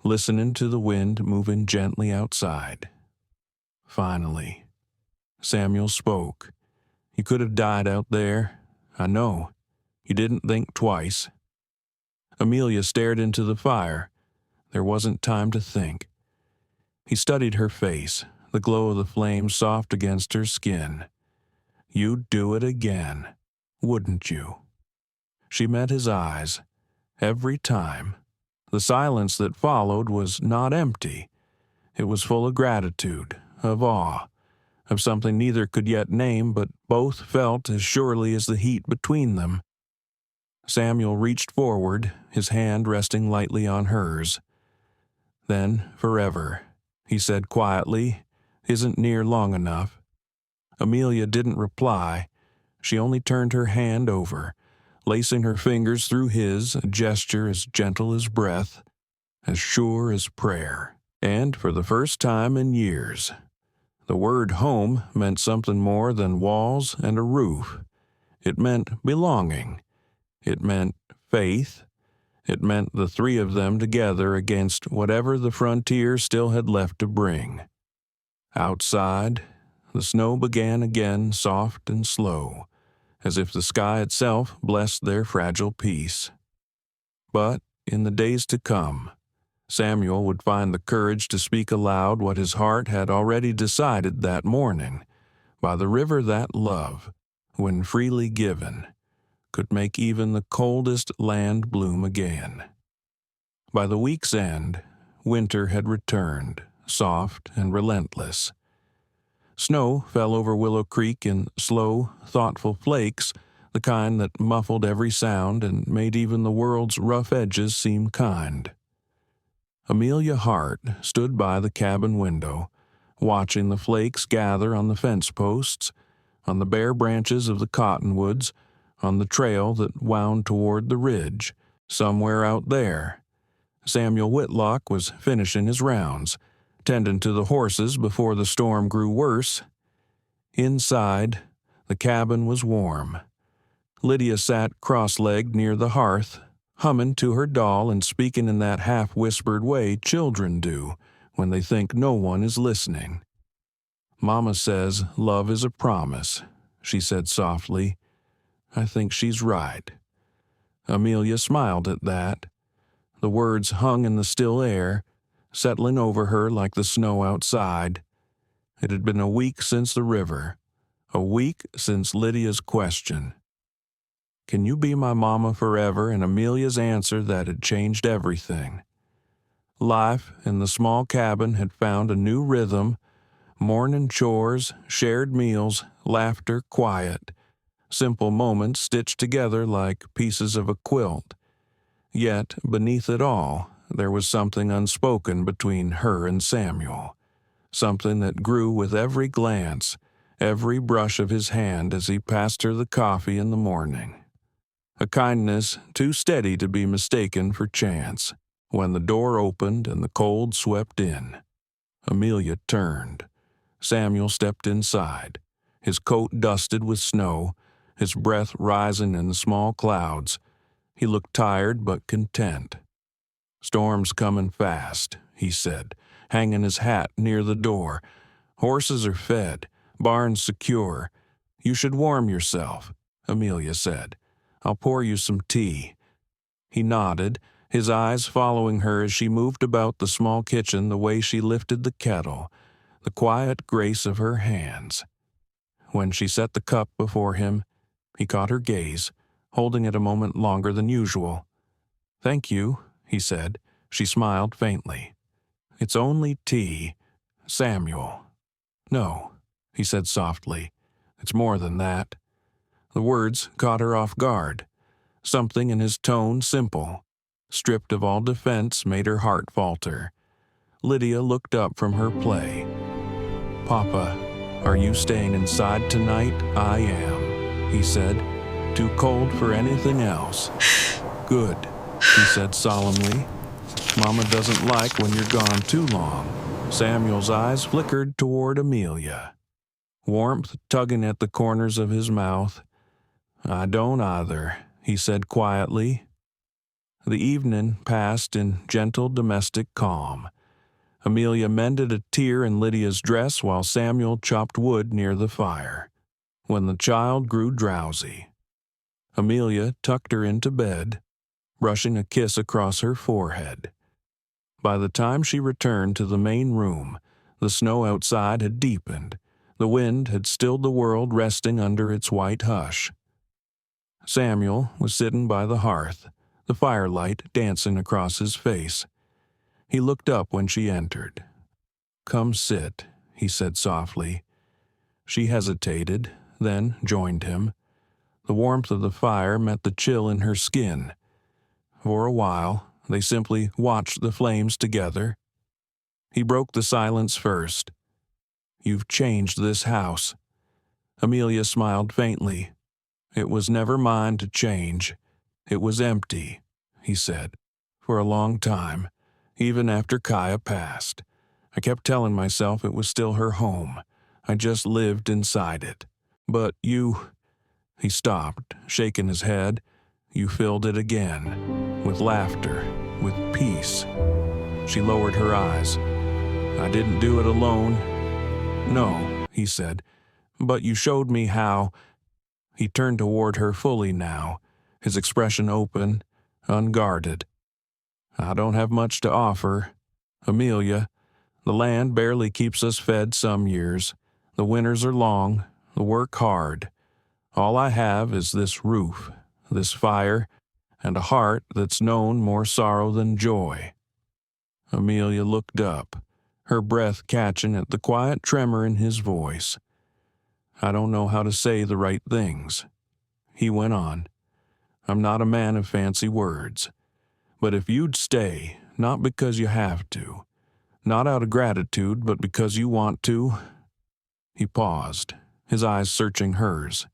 listening to the wind moving gently outside. Finally, Samuel spoke. "You could have died out there. I know. You didn't think twice." Amelia stared into the fire. There wasn't time to think. He studied her face, the glow of the flame soft against her skin. "You'd do it again, wouldn't you?" She met his eyes. Every time. The silence that followed was not empty. It was full of gratitude, of awe, of something neither could yet name, but both felt as surely as the heat between them. Samuel reached forward, his hand resting lightly on hers. "Then forever," he said quietly, "isn't near long enough." Amelia didn't reply. She only turned her hand over, lacing her fingers through his, a gesture as gentle as breath, as sure as prayer. And for the first time in years, the word home meant something more than walls and a roof. It meant belonging. It meant faith. It meant the three of them together against whatever the frontier still had left to bring. Outside, the snow began again, soft and slow, as if the sky itself blessed their fragile peace. But in the days to come, Samuel would find the courage to speak aloud what his heart had already decided that morning. By the river that love, when freely given, could make even the coldest land bloom again. By the week's end, winter had returned, soft and relentless. Snow fell over Willow Creek in slow, thoughtful flakes, the kind that muffled every sound and made even the world's rough edges seem kind. Amelia Hart stood by the cabin window, watching the flakes gather on the fence posts, on the bare branches of the cottonwoods, on the trail that wound toward the ridge. Somewhere out there, Samuel Whitlock was finishing his rounds, tending to the horses before the storm grew worse. Inside, the cabin was warm. Lydia sat cross-legged near the hearth, humming to her doll and speaking in that half-whispered way children do when they think no one is listening. "Mama says love is a promise," she said softly. "I think she's right." Amelia smiled at that. The words hung in the still air, settling over her like the snow outside. It had been a week since the river, a week since Lydia's question. "Can you be my mama forever?" and Amelia's answer that had changed everything. Life in the small cabin had found a new rhythm. Morning chores, shared meals, laughter, quiet. Simple moments stitched together like pieces of a quilt. Yet, beneath it all, there was something unspoken between her and Samuel. Something that grew with every glance, every brush of his hand as he passed her the coffee in the morning. A kindness too steady to be mistaken for chance. When the door opened and the cold swept in, Amelia turned. Samuel stepped inside, his coat dusted with snow, his breath rising in the small clouds. He looked tired but content. "Storm's coming fast," he said, hanging his hat near the door. "Horses are fed, barns secure. You should warm yourself," Amelia said. "I'll pour you some tea." He nodded, his eyes following her as she moved about the small kitchen, the way she lifted the kettle, the quiet grace of her hands. When she set the cup before him, he caught her gaze, holding it a moment longer than usual. "Thank you," he said. She smiled faintly. "It's only tea, Samuel." "No," he said softly. "It's more than that." The words caught her off guard. Something in his tone simple, stripped of all defense, made her heart falter. Lydia looked up from her play. "Papa, are you staying inside tonight?" "I am," he said. "Too cold for anything else." "Good," he said solemnly. "Mama doesn't like when you're gone too long." Samuel's eyes flickered toward Amelia, warmth tugging at the corners of his mouth. "I don't either," he said quietly. The evening passed in gentle domestic calm. Amelia mended a tear in Lydia's dress while Samuel chopped wood near the fire. When the child grew drowsy, Amelia tucked her into bed, brushing a kiss across her forehead. By the time she returned to the main room, the snow outside had deepened. The wind had stilled the world resting under its white hush. Samuel was sitting by the hearth, the firelight dancing across his face. He looked up when she entered. "Come sit," he said softly. She hesitated, then joined him. The warmth of the fire met the chill in her skin. For a while, they simply watched the flames together. He broke the silence first. "You've changed this house." Amelia smiled faintly. "It was never mine to change. It was empty," he said. "For a long time, even after Kaya passed. I kept telling myself it was still her home. I just lived inside it. But you—" He stopped, shaking his head. "You filled it again, with laughter, with peace." She lowered her eyes. "I didn't do it alone." "No," he said, "but you showed me how." He turned toward her fully now, his expression open, unguarded. I don't have much to offer. Amelia, the land barely keeps us fed some years. The winters are long, the work hard. All I have is this roof, this fire, and a heart that's known more sorrow than joy." Amelia looked up, her breath catching at the quiet tremor in his voice. "I don't know how to say the right things." He went on, "I'm not a man of fancy words. But if you'd stay, not because you have to, not out of gratitude, but because you want to." He paused, his eyes searching hers.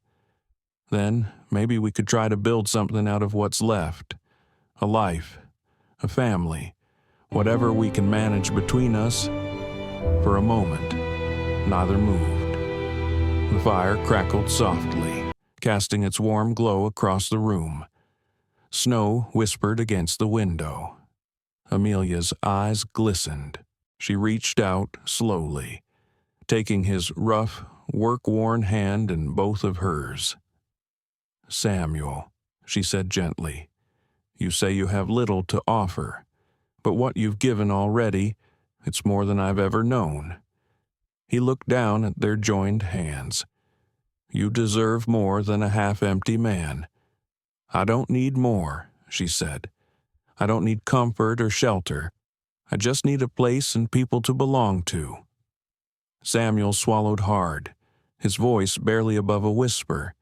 "Then maybe we could try to build something out of what's left. A life, a family, whatever we can manage between us." For a moment, neither moved. The fire crackled softly, casting its warm glow across the room. Snow whispered against the window. Amelia's eyes glistened. She reached out slowly, taking his rough, work-worn hand in both of hers. "Samuel," she said gently, "you say you have little to offer, but what you've given already, it's more than I've ever known." He looked down at their joined hands. "You deserve more than a half-empty man." "I don't need more," she said. "I don't need comfort or shelter. I just need a place and people to belong to." Samuel swallowed hard, his voice barely above a whisper.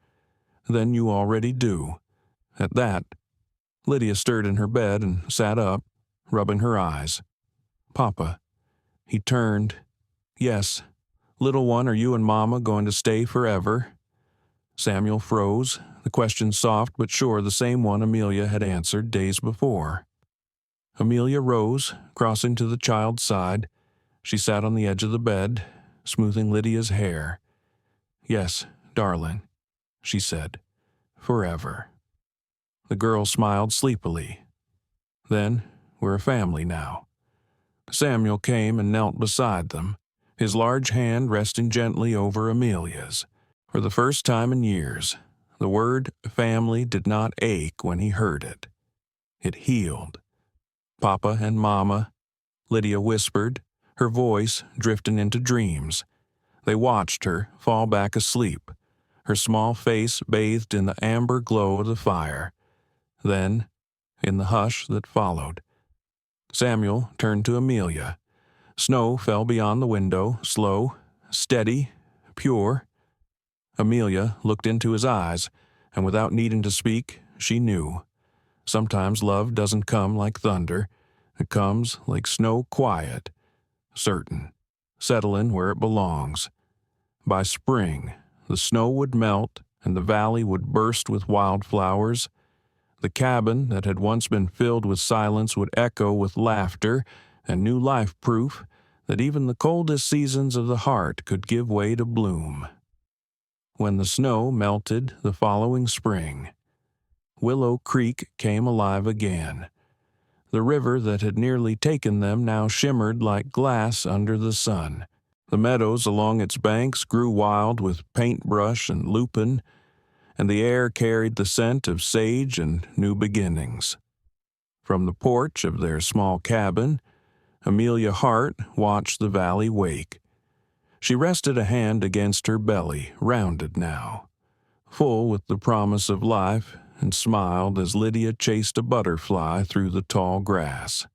"Then you already do." At that, Lydia stirred in her bed and sat up, rubbing her eyes. "Papa." He turned. "Yes. Little one, are you and Mama going to stay forever?" Samuel froze, the question soft but sure, the same one Amelia had answered days before. Amelia rose, crossing to the child's side. She sat on the edge of the bed, smoothing Lydia's hair. "Yes, darling," she said, "forever." The girl smiled sleepily. "Then we're a family now." Samuel came and knelt beside them, his large hand resting gently over Amelia's. For the first time in years, the word family did not ache when he heard it. It healed. "Papa and Mama," Lydia whispered, her voice drifting into dreams. They watched her fall back asleep, her small face bathed in the amber glow of the fire. Then, in the hush that followed, Samuel turned to Amelia. Snow fell beyond the window, slow, steady, pure. Amelia looked into his eyes, and without needing to speak, she knew. Sometimes love doesn't come like thunder. It comes like snow, quiet, certain, settling where it belongs. By spring, the snow would melt and the valley would burst with wildflowers. The cabin that had once been filled with silence would echo with laughter and new life proof that even the coldest seasons of the heart could give way to bloom. When the snow melted the following spring, Willow Creek came alive again. The river that had nearly taken them now shimmered like glass under the sun. The meadows along its banks grew wild with paintbrush and lupin, and the air carried the scent of sage and new beginnings. From the porch of their small cabin, Amelia Hart watched the valley wake. She rested a hand against her belly, rounded now, full with the promise of life, and smiled as Lydia chased a butterfly through the tall grass.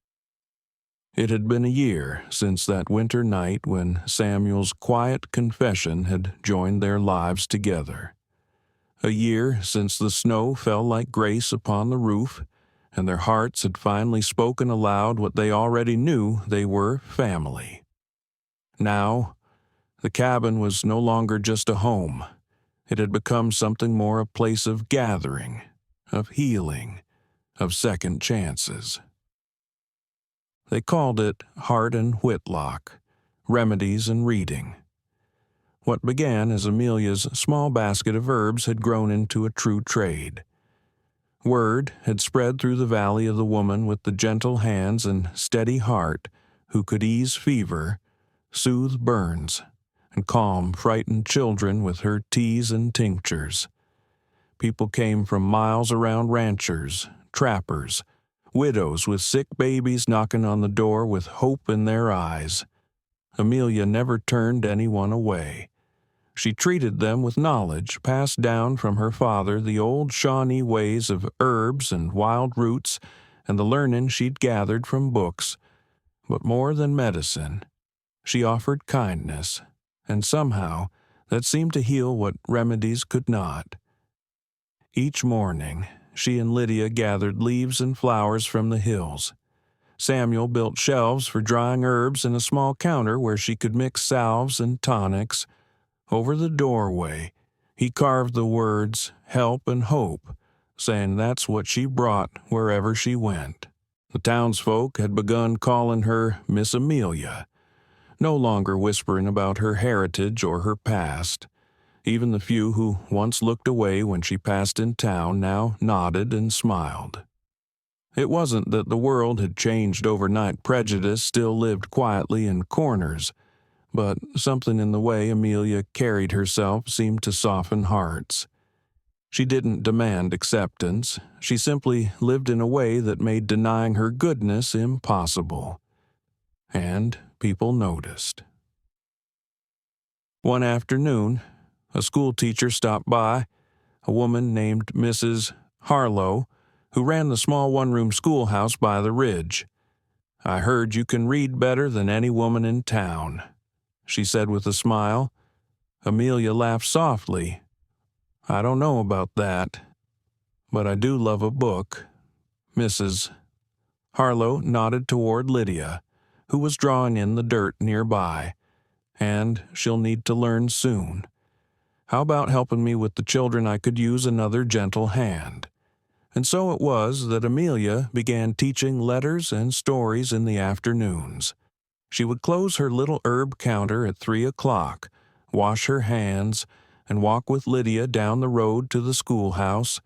It had been a year since that winter night when Samuel's quiet confession had joined their lives together. A year since the snow fell like grace upon the roof, and their hearts had finally spoken aloud what they already knew: they were family. Now, the cabin was no longer just a home. It had become something more, a place of gathering, of healing, of second chances. They called it Hart and Whitlock, remedies and reading. What began as Amelia's small basket of herbs had grown into a true trade. Word had spread through the valley of the woman with the gentle hands and steady heart who could ease fever, soothe burns, and calm frightened children with her teas and tinctures. People came from miles around: ranchers, trappers, widows with sick babies knocking on the door with hope in their eyes. Amelia never turned anyone away. She treated them with knowledge passed down from her father, the old Shawnee ways of herbs and wild roots, and the learning she'd gathered from books. But more than medicine, she offered kindness, and somehow that seemed to heal what remedies could not. Each morning, she and Lydia gathered leaves and flowers from the hills. Samuel built shelves for drying herbs and a small counter where she could mix salves and tonics. Over the doorway, he carved the words help and hope, saying that's what she brought wherever she went. The townsfolk had begun calling her Miss Amelia, no longer whispering about her heritage or her past. Even the few who once looked away when she passed in town now nodded and smiled. It wasn't that the world had changed overnight. Prejudice still lived quietly in corners, but something in the way Amelia carried herself seemed to soften hearts. She didn't demand acceptance. She simply lived in a way that made denying her goodness impossible. And people noticed. One afternoon, a schoolteacher stopped by, a woman named Mrs. Harlow, who ran the small one-room schoolhouse by the ridge. "I heard you can read better than any woman in town," she said with a smile. Amelia laughed softly. "I don't know about that, but I do love a book." Mrs. Harlow nodded toward Lydia, who was drawing in the dirt nearby. "And she'll need to learn soon. How about helping me with the children? I could use another gentle hand." And so it was that Amelia began teaching letters and stories in the afternoons. She would close her little herb counter at 3 o'clock, wash her hands, and walk with Lydia down the road to the schoolhouse.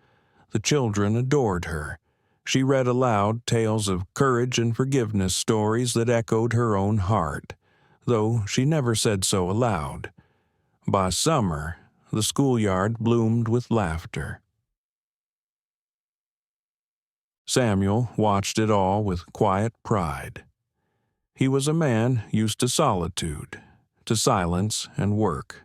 The children adored her. She read aloud tales of courage and forgiveness, stories that echoed her own heart, though she never said so aloud. By summer, the schoolyard bloomed with laughter. Samuel watched it all with quiet pride. He was a man used to solitude, to silence and work.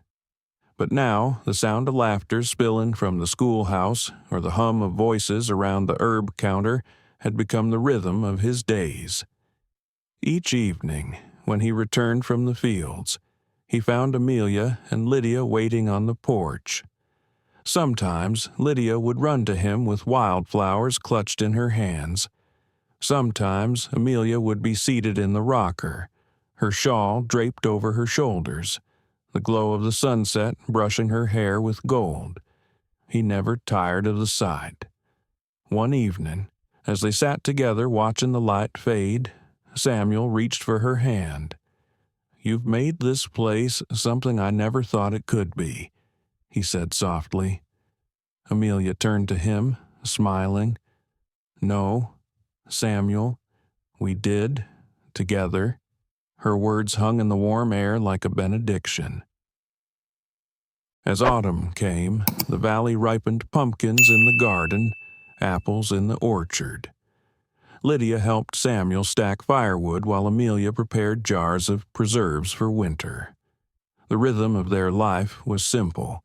But now the sound of laughter spilling from the schoolhouse or the hum of voices around the herb counter had become the rhythm of his days. Each evening, when he returned from the fields, he found Amelia and Lydia waiting on the porch. Sometimes Lydia would run to him with wildflowers clutched in her hands. Sometimes Amelia would be seated in the rocker, her shawl draped over her shoulders, the glow of the sunset brushing her hair with gold. He never tired of the sight. One evening, as they sat together watching the light fade, Samuel reached for her hand. "You've made this place something I never thought it could be," he said softly. Amelia turned to him, smiling. "No, Samuel, we did, together." Her words hung in the warm air like a benediction. As autumn came, the valley ripened pumpkins in the garden, apples in the orchard. Lydia helped Samuel stack firewood while Amelia prepared jars of preserves for winter. The rhythm of their life was simple,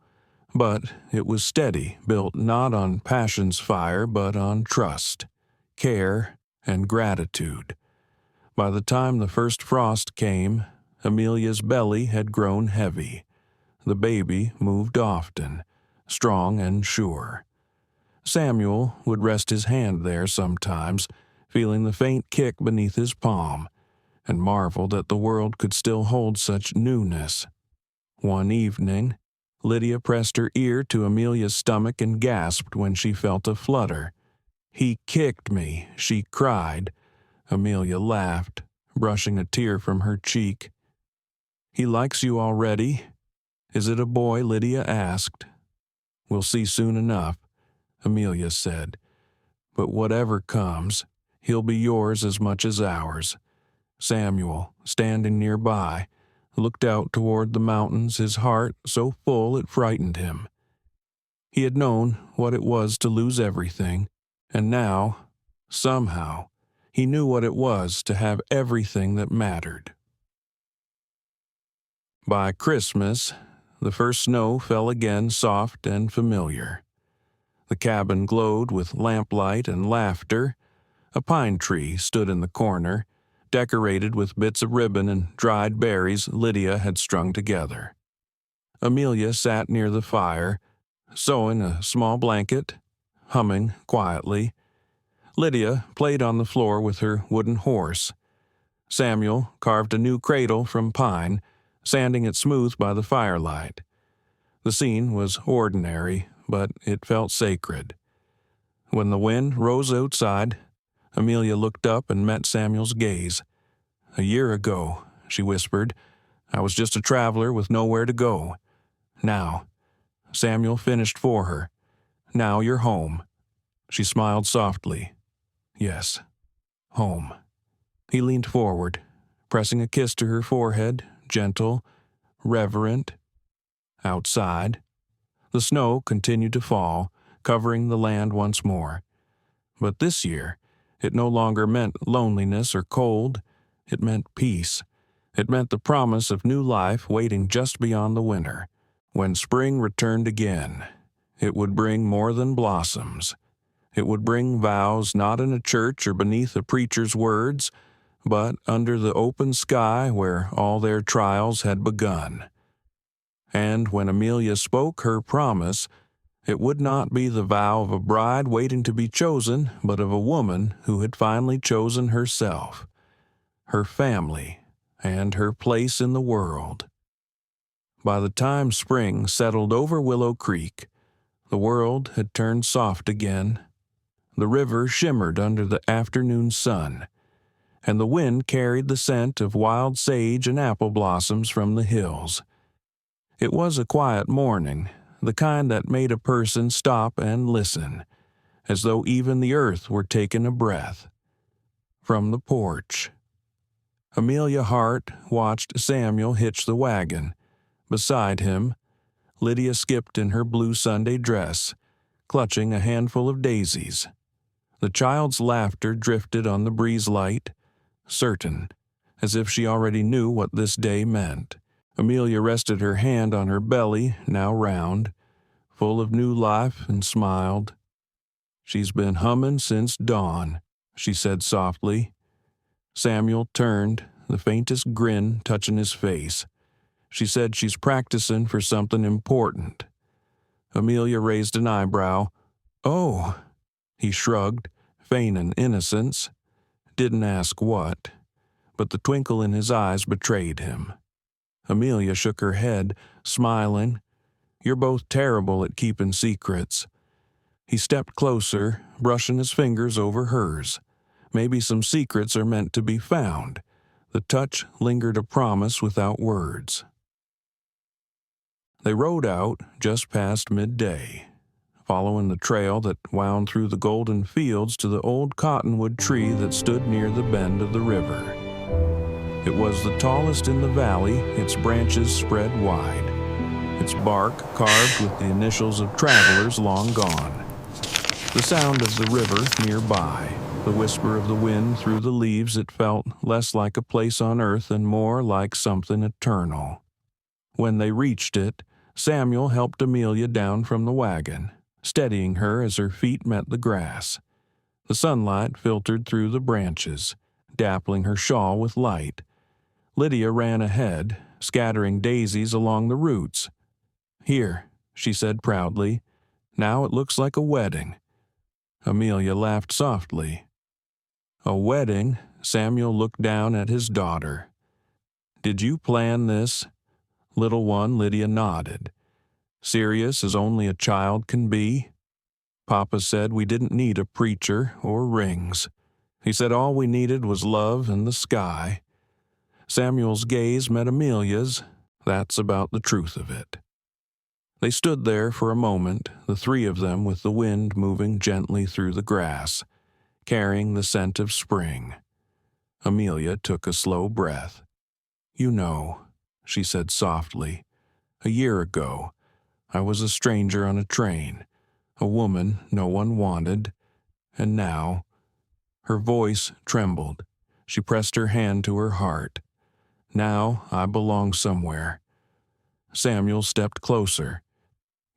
but it was steady, built not on passion's fire but on trust, care, and gratitude. By the time the first frost came, Amelia's belly had grown heavy. The baby moved often, strong and sure. Samuel would rest his hand there sometimes, feeling the faint kick beneath his palm, and marvel that the world could still hold such newness. One evening, Lydia pressed her ear to Amelia's stomach and gasped when she felt a flutter. "He kicked me," she cried. Amelia laughed, brushing a tear from her cheek. "He likes you already?" "Is it a boy?" Lydia asked. "We'll see soon enough," Amelia said. "But whatever comes, he'll be yours as much as ours." Samuel, standing nearby, looked out toward the mountains, his heart so full it frightened him. He had known what it was to lose everything, and now Somehow, he knew what it was to have everything that mattered. By Christmas, the first snow fell again soft and familiar. The cabin glowed with lamplight and laughter. A pine tree stood in the corner, decorated with bits of ribbon and dried berries Lydia had strung together. Amelia sat near the fire, sewing a small blanket, humming quietly. Lydia played on the floor with her wooden horse. Samuel carved a new cradle from pine, sanding it smooth by the firelight. The scene was ordinary, but it felt sacred. When the wind rose outside, Amelia looked up and met Samuel's gaze. "A year ago," she whispered, "I was just a traveler with nowhere to go. Now," Samuel finished for her, "now you're home." She smiled softly. "Yes, home." He leaned forward, pressing a kiss to her forehead, gentle, reverent. Outside, the snow continued to fall, covering the land once more. But this year, it no longer meant loneliness or cold. It meant peace. It meant the promise of new life waiting just beyond the winter. When spring returned again, it would bring more than blossoms. It would bring vows not in a church or beneath a preacher's words, but under the open sky where all their trials had begun. And when Amelia spoke her promise, it would not be the vow of a bride waiting to be chosen, but of a woman who had finally chosen herself, her family, and her place in the world. By the time spring settled over Willow Creek, the world had turned soft again. The river shimmered under the afternoon sun, and the wind carried the scent of wild sage and apple blossoms from the hills. It was a quiet morning, the kind that made a person stop and listen, as though even the earth were taking a breath. From the porch, Amelia Hart watched Samuel hitch the wagon. Beside him, Lydia skipped in her blue Sunday dress, clutching a handful of daisies. The child's laughter drifted on the breeze light, certain, as if she already knew what this day meant. Amelia rested her hand on her belly, now round, full of new life, and smiled. "She's been humming since dawn," she said softly. Samuel turned, the faintest grin touching his face. "She said she's practicing for something important." Amelia raised an eyebrow. "Oh," he shrugged, feigning innocence. Didn't ask what, but the twinkle in his eyes betrayed him. Amelia shook her head, smiling. "You're both terrible at keeping secrets." He stepped closer, brushing his fingers over hers. Maybe some secrets are meant to be found. The touch lingered a promise without words. They rode out just past midday, following the trail that wound through the golden fields to the old cottonwood tree that stood near the bend of the river. It was the tallest in the valley, its branches spread wide, its bark carved with the initials of travelers long gone. The sound of the river nearby, the whisper of the wind through the leaves, it felt less like a place on earth and more like something eternal. When they reached it, Samuel helped Amelia down from the wagon, steadying her as her feet met the grass. The sunlight filtered through the branches, dappling her shawl with light. Lydia ran ahead, scattering daisies along the roots. "Here," she said proudly. "Now it looks like a wedding." Amelia laughed softly. "A wedding?" Samuel looked down at his daughter. "Did you plan this?" Little one, Lydia nodded. "Serious as only a child can be?" "Papa said we didn't need a preacher or rings. He said all we needed was love and the sky." Samuel's gaze met Amelia's. That's about the truth of it. They stood there for a moment, the three of them with the wind moving gently through the grass, carrying the scent of spring. Amelia took a slow breath. "You know," she said softly, "a year ago, I was a stranger on a train, a woman no one wanted, and now Her voice trembled. She pressed her hand to her heart. Now I belong somewhere. Samuel stepped closer.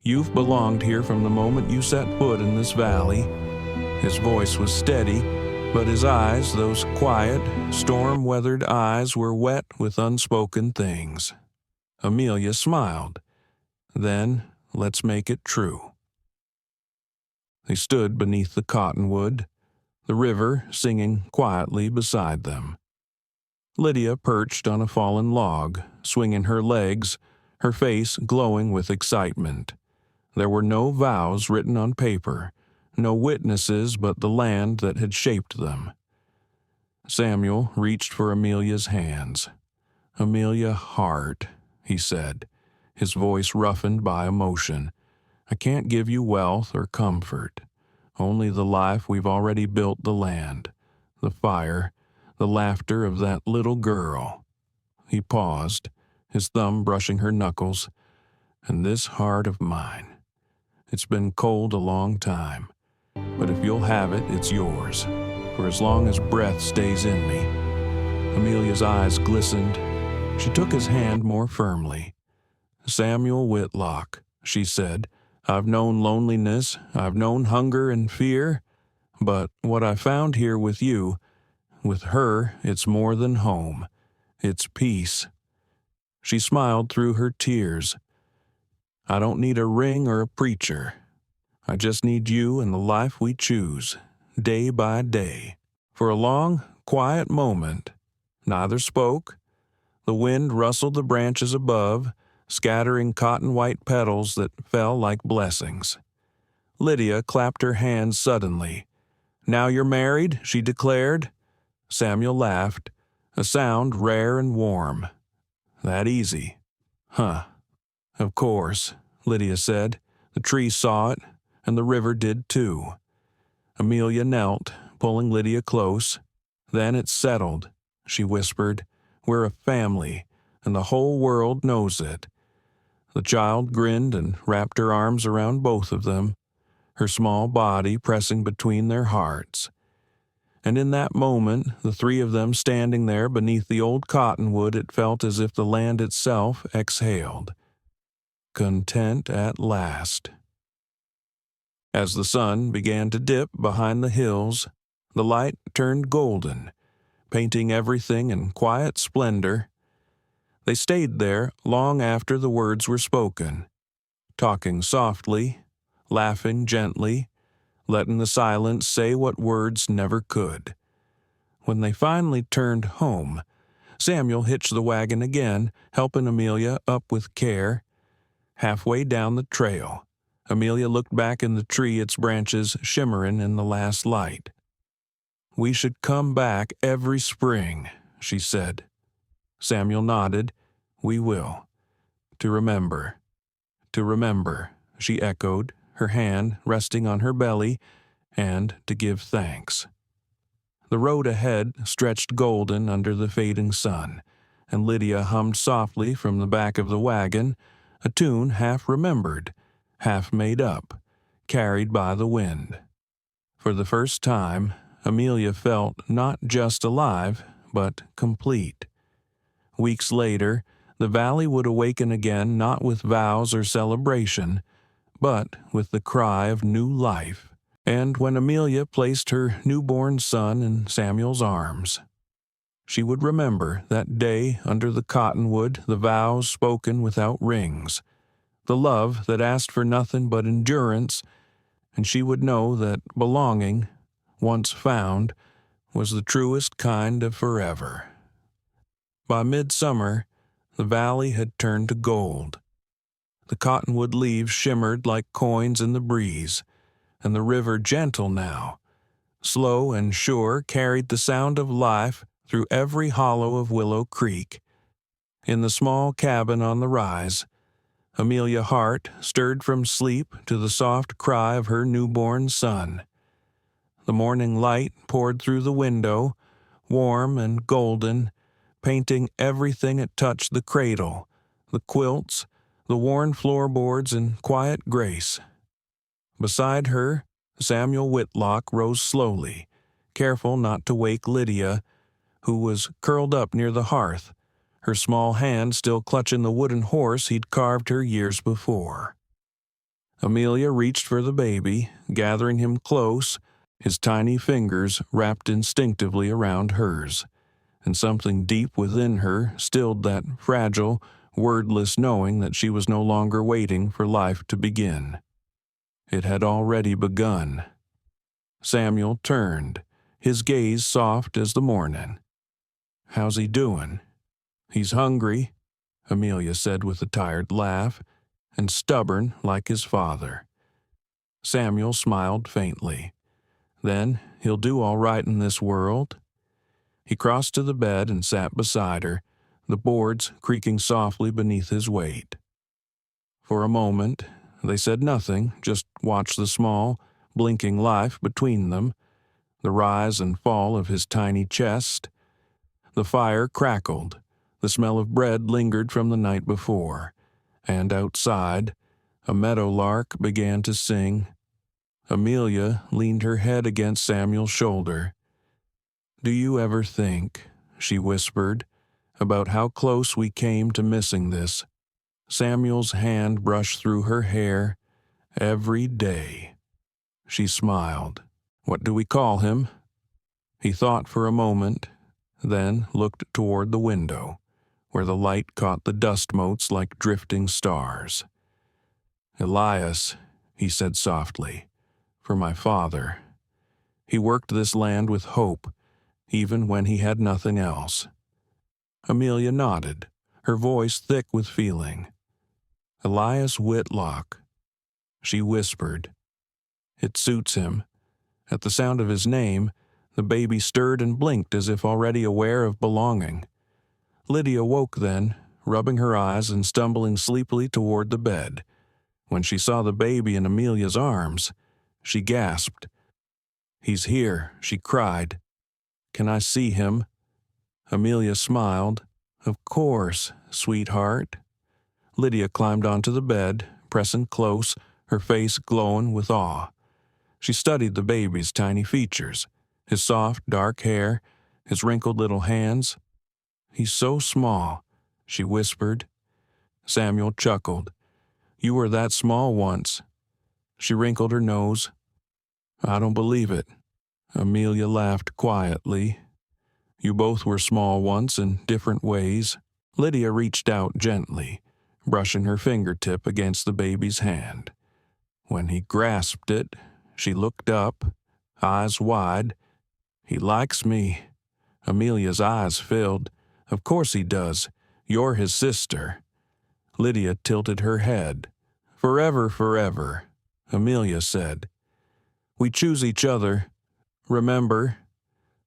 You've belonged here from the moment you set foot in this valley. His voice was steady, but his eyes, those quiet, storm-weathered eyes, were wet with unspoken things. Amelia smiled. Then, let's make it true. They stood beneath the cottonwood, the river singing quietly beside them. Lydia perched on a fallen log, swinging her legs, her face glowing with excitement. There were no vows written on paper, no witnesses but the land that had shaped them. Samuel reached for Amelia's hands. "Amelia Hart," he said, his voice roughened by emotion. "I can't give you wealth or comfort, only the life we've already built the land, the fire, the laughter of that little girl." He paused, his thumb brushing her knuckles. "And this heart of mine. It's been cold a long time, but if you'll have it, it's yours, for as long as breath stays in me." Amelia's eyes glistened. She took his hand more firmly. "Samuel Whitlock," she said, "I've known loneliness, I've known hunger and fear, but what I found here with you, with her, it's more than home. It's peace." She smiled through her tears. "I don't need a ring or a preacher. I just need you and the life we choose, day by day." For a long, quiet moment, neither spoke. The wind rustled the branches above, scattering cotton-white petals that fell like blessings. Lydia clapped her hands suddenly. "Now you're married?" she declared. Samuel laughed, a sound rare and warm. "That easy?" "Huh. Of course," Lydia said. "The tree saw it, and the river did too." Amelia knelt, pulling Lydia close. "Then it's settled," she whispered. "We're a family, and the whole world knows it." The child grinned and wrapped her arms around both of them, her small body pressing between their hearts. And in that moment, the three of them standing there beneath the old cottonwood, it felt as if the land itself exhaled. Content at last. As the sun began to dip behind the hills, the light turned golden, painting everything in quiet splendor. They stayed there long after the words were spoken, talking softly, laughing gently, letting the silence say what words never could. When they finally turned home, Samuel hitched the wagon again, helping Amelia up with care. Halfway down the trail, Amelia looked back in the tree, its branches shimmering in the last light. "We should come back every spring," she said. Samuel nodded. "We will. To remember." "To remember," she echoed, her hand resting on her belly, "and to give thanks." The road ahead stretched golden under the fading sun, and Lydia hummed softly from the back of the wagon, a tune half remembered, half made up, carried by the wind. For the first time, Amelia felt not just alive, but complete. Weeks later, the valley would awaken again, not with vows or celebration, but with the cry of new life. And when Amelia placed her newborn son in Samuel's arms, she would remember that day under the cottonwood, the vows spoken without rings, the love that asked for nothing but endurance, and she would know that belonging, once found, was the truest kind of forever. By midsummer, the valley had turned to gold. The cottonwood leaves shimmered like coins in the breeze, and the river, gentle now, slow and sure, carried the sound of life through every hollow of Willow Creek. In the small cabin on the rise, Amelia Hart stirred from sleep to the soft cry of her newborn son. The morning light poured through the window, warm and golden, painting everything it touched: the cradle, the quilts, the worn floorboards in quiet grace. Beside her, Samuel Whitlock rose slowly, careful not to wake Lydia, who was curled up near the hearth, her small hand still clutching the wooden horse he'd carved her years before. Amelia reached for the baby, gathering him close, his tiny fingers wrapped instinctively around hers, and something deep within her stilled that fragile, wordless knowing that she was no longer waiting for life to begin. It had already begun. Samuel turned, his gaze soft as the morning. "How's he doing?" "He's hungry," Amelia said with a tired laugh, "and stubborn like his father." Samuel smiled faintly. "Then he'll do all right in this world." He crossed to the bed and sat beside her, the boards creaking softly beneath his weight. For a moment, they said nothing, just watched the small, blinking life between them, the rise and fall of his tiny chest. The fire crackled, the smell of bread lingered from the night before, and outside, a meadowlark began to sing. Amelia leaned her head against Samuel's shoulder. "Do you ever think," she whispered, "about how close we came to missing this?" Samuel's hand brushed through her hair. "Every day." She smiled. "What do we call him?" He thought for a moment, then looked toward the window, where the light caught the dust motes like drifting stars. "Elias," he said softly, "for my father." He worked this land with hope, even when he had nothing else. Amelia nodded, her voice thick with feeling. "Elias Whitlock," she whispered. "It suits him." At the sound of his name, the baby stirred and blinked as if already aware of belonging. Lydia woke then, rubbing her eyes and stumbling sleepily toward the bed. When she saw the baby in Amelia's arms, she gasped. "He's here," she cried. "Can I see him?" Amelia smiled. "Of course, sweetheart." Lydia climbed onto the bed, pressing close, her face glowing with awe. She studied the baby's tiny features, his soft, dark hair, his wrinkled little hands. "He's so small," she whispered. Samuel chuckled. "You were that small once." She wrinkled her nose. "I don't believe it." Amelia laughed quietly. "You both were small once in different ways." Lydia reached out gently, brushing her fingertip against the baby's hand. When he grasped it, she looked up, eyes wide. "He likes me." Amelia's eyes filled. "Of course he does. You're his sister." Lydia tilted her head. "Forever, forever," Amelia said. "We choose each other. Remember?"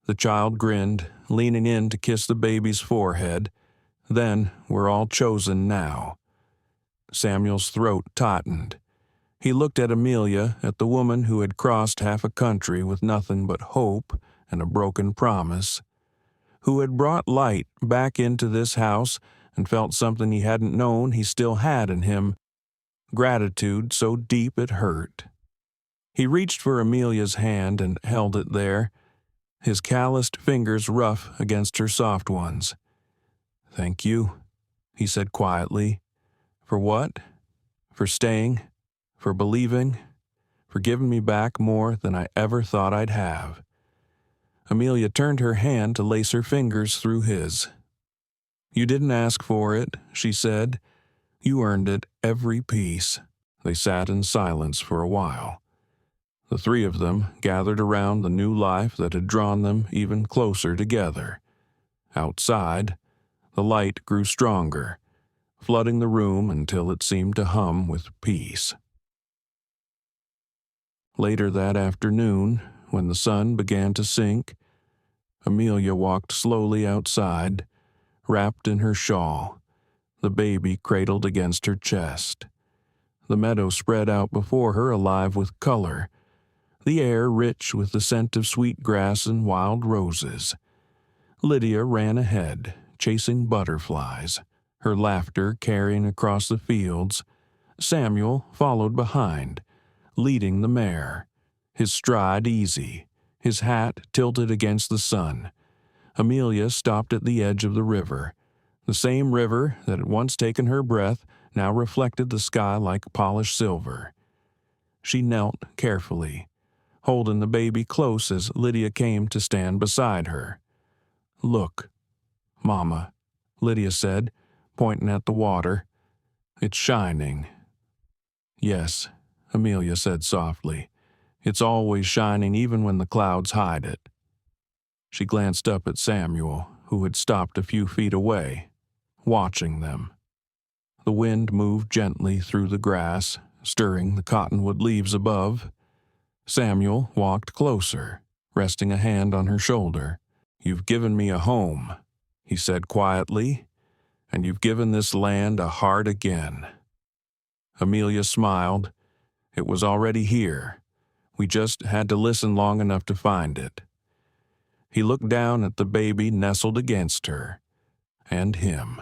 The child grinned, leaning in to kiss the baby's forehead. "Then we're all chosen now." Samuel's throat tightened. He looked at Amelia, at the woman who had crossed half a country with nothing but hope and a broken promise, who had brought light back into this house and felt something he hadn't known he still had in him, gratitude so deep it hurt. He reached for Amelia's hand and held it there, his calloused fingers rough against her soft ones. "Thank you," he said quietly. "For what? For staying? For believing? For giving me back more than I ever thought I'd have." Amelia turned her hand to lace her fingers through his. "You didn't ask for it," she said. "You earned it, every piece." They sat in silence for a while. The three of them gathered around the new life that had drawn them even closer together. Outside, the light grew stronger, flooding the room until it seemed to hum with peace. Later that afternoon, when the sun began to sink, Amelia walked slowly outside, wrapped in her shawl, the baby cradled against her chest. The meadow spread out before her alive with color, the air rich with the scent of sweet grass and wild roses. Lydia ran ahead, chasing butterflies, her laughter carrying across the fields. Samuel followed behind, leading the mare, his stride easy, his hat tilted against the sun. Amelia stopped at the edge of the river. The same river that had once taken her breath now reflected the sky like polished silver. She knelt carefully, holding the baby close as Lydia came to stand beside her. "Look, Mama," Lydia said, pointing at the water. "It's shining." "Yes," Amelia said softly. "It's always shining even when the clouds hide it." She glanced up at Samuel, who had stopped a few feet away, watching them. The wind moved gently through the grass, stirring the cottonwood leaves above. Samuel walked closer, resting a hand on her shoulder. "You've given me a home," he said quietly, "and you've given this land a heart again." Amelia smiled. It was already here. We just had to listen long enough to find it. He looked down at the baby nestled against her, and him.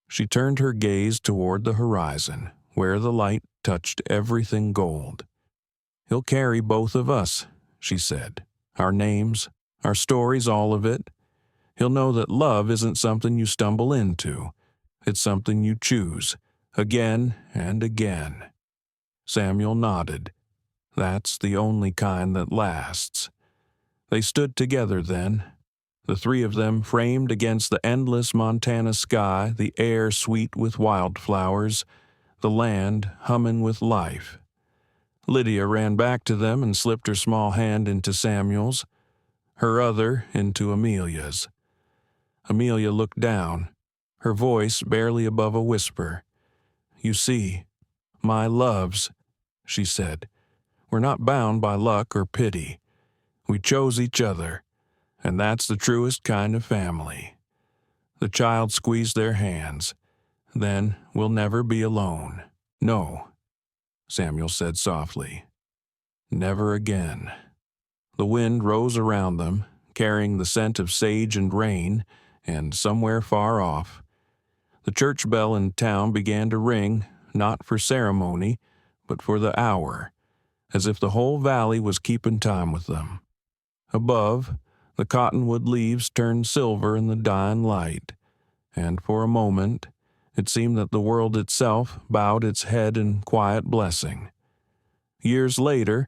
She turned her gaze toward the horizon, where the light touched everything gold. "He'll carry both of us," she said. "Our names, our stories, all of it. He'll know that love isn't something you stumble into. It's something you choose, again and again." Samuel nodded. "That's the only kind that lasts." They stood together then, the three of them framed against the endless Montana sky, the air sweet with wildflowers, the land humming with life. Lydia ran back to them and slipped her small hand into Samuel's, her other into Amelia's. Amelia looked down, her voice barely above a whisper. "You see, my loves," she said, "we're not bound by luck or pity. We chose each other, and that's the truest kind of family." The child squeezed their hands. "Then we'll never be alone." "No," Samuel said softly. "Never again." The wind rose around them, carrying the scent of sage and rain, and somewhere far off, the church bell in town began to ring, not for ceremony, but for the hour, as if the whole valley was keeping time with them. Above, the cottonwood leaves turned silver in the dying light, and for a moment it seemed that the world itself bowed its head in quiet blessing. Years later,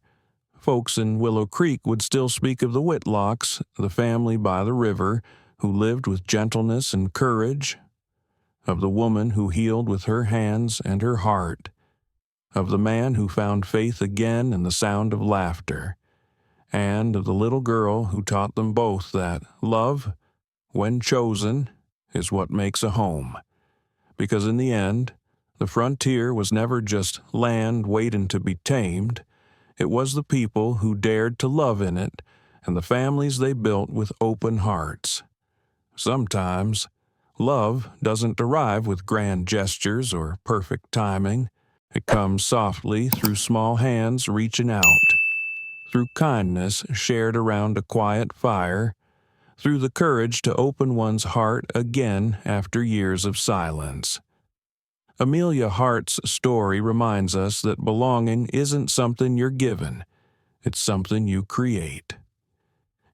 folks in Willow Creek would still speak of the Whitlocks, the family by the river, who lived with gentleness and courage, of the woman who healed with her hands and her heart, of the man who found faith again in the sound of laughter, and of the little girl who taught them both that love, when chosen, is what makes a home. Because in the end, the frontier was never just land waiting to be tamed. It was the people who dared to love in it and the families they built with open hearts. Sometimes, love doesn't arrive with grand gestures or perfect timing. It comes softly through small hands reaching out, through kindness shared around a quiet fire, through the courage to open one's heart again after years of silence. Amelia Hart's story reminds us that belonging isn't something you're given, it's something you create.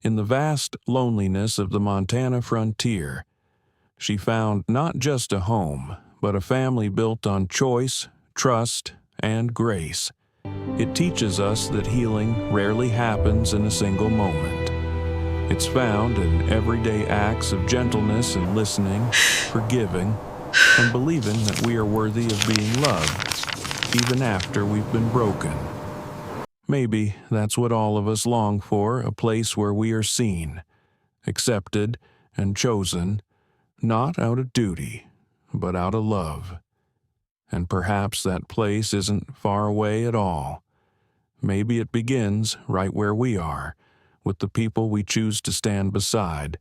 In the vast loneliness of the Montana frontier, she found not just a home, but a family built on choice, trust, and grace. It teaches us that healing rarely happens in a single moment. It's found in everyday acts of gentleness and listening, forgiving, and believing that we are worthy of being loved, even after we've been broken. Maybe that's what all of us long for, a place where we are seen, accepted, and chosen, not out of duty, but out of love. And perhaps that place isn't far away at all. Maybe it begins right where we are, with the people we choose to stand beside,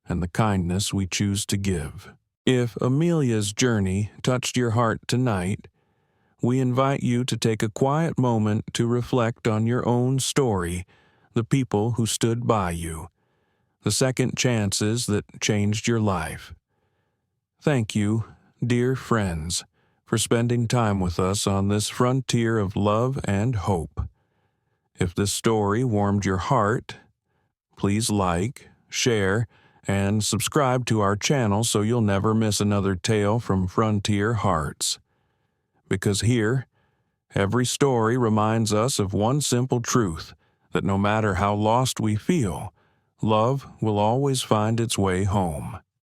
and the kindness we choose to give. If Amelia's journey touched your heart tonight, we invite you to take a quiet moment to reflect on your own story, the people who stood by you, the second chances that changed your life. Thank you, dear friends, for spending time with us on this frontier of love and hope. If this story warmed your heart, please like, share, and subscribe to our channel so you'll never miss another tale from Frontier Hearts. Because here, every story reminds us of one simple truth, that no matter how lost we feel, love will always find its way home.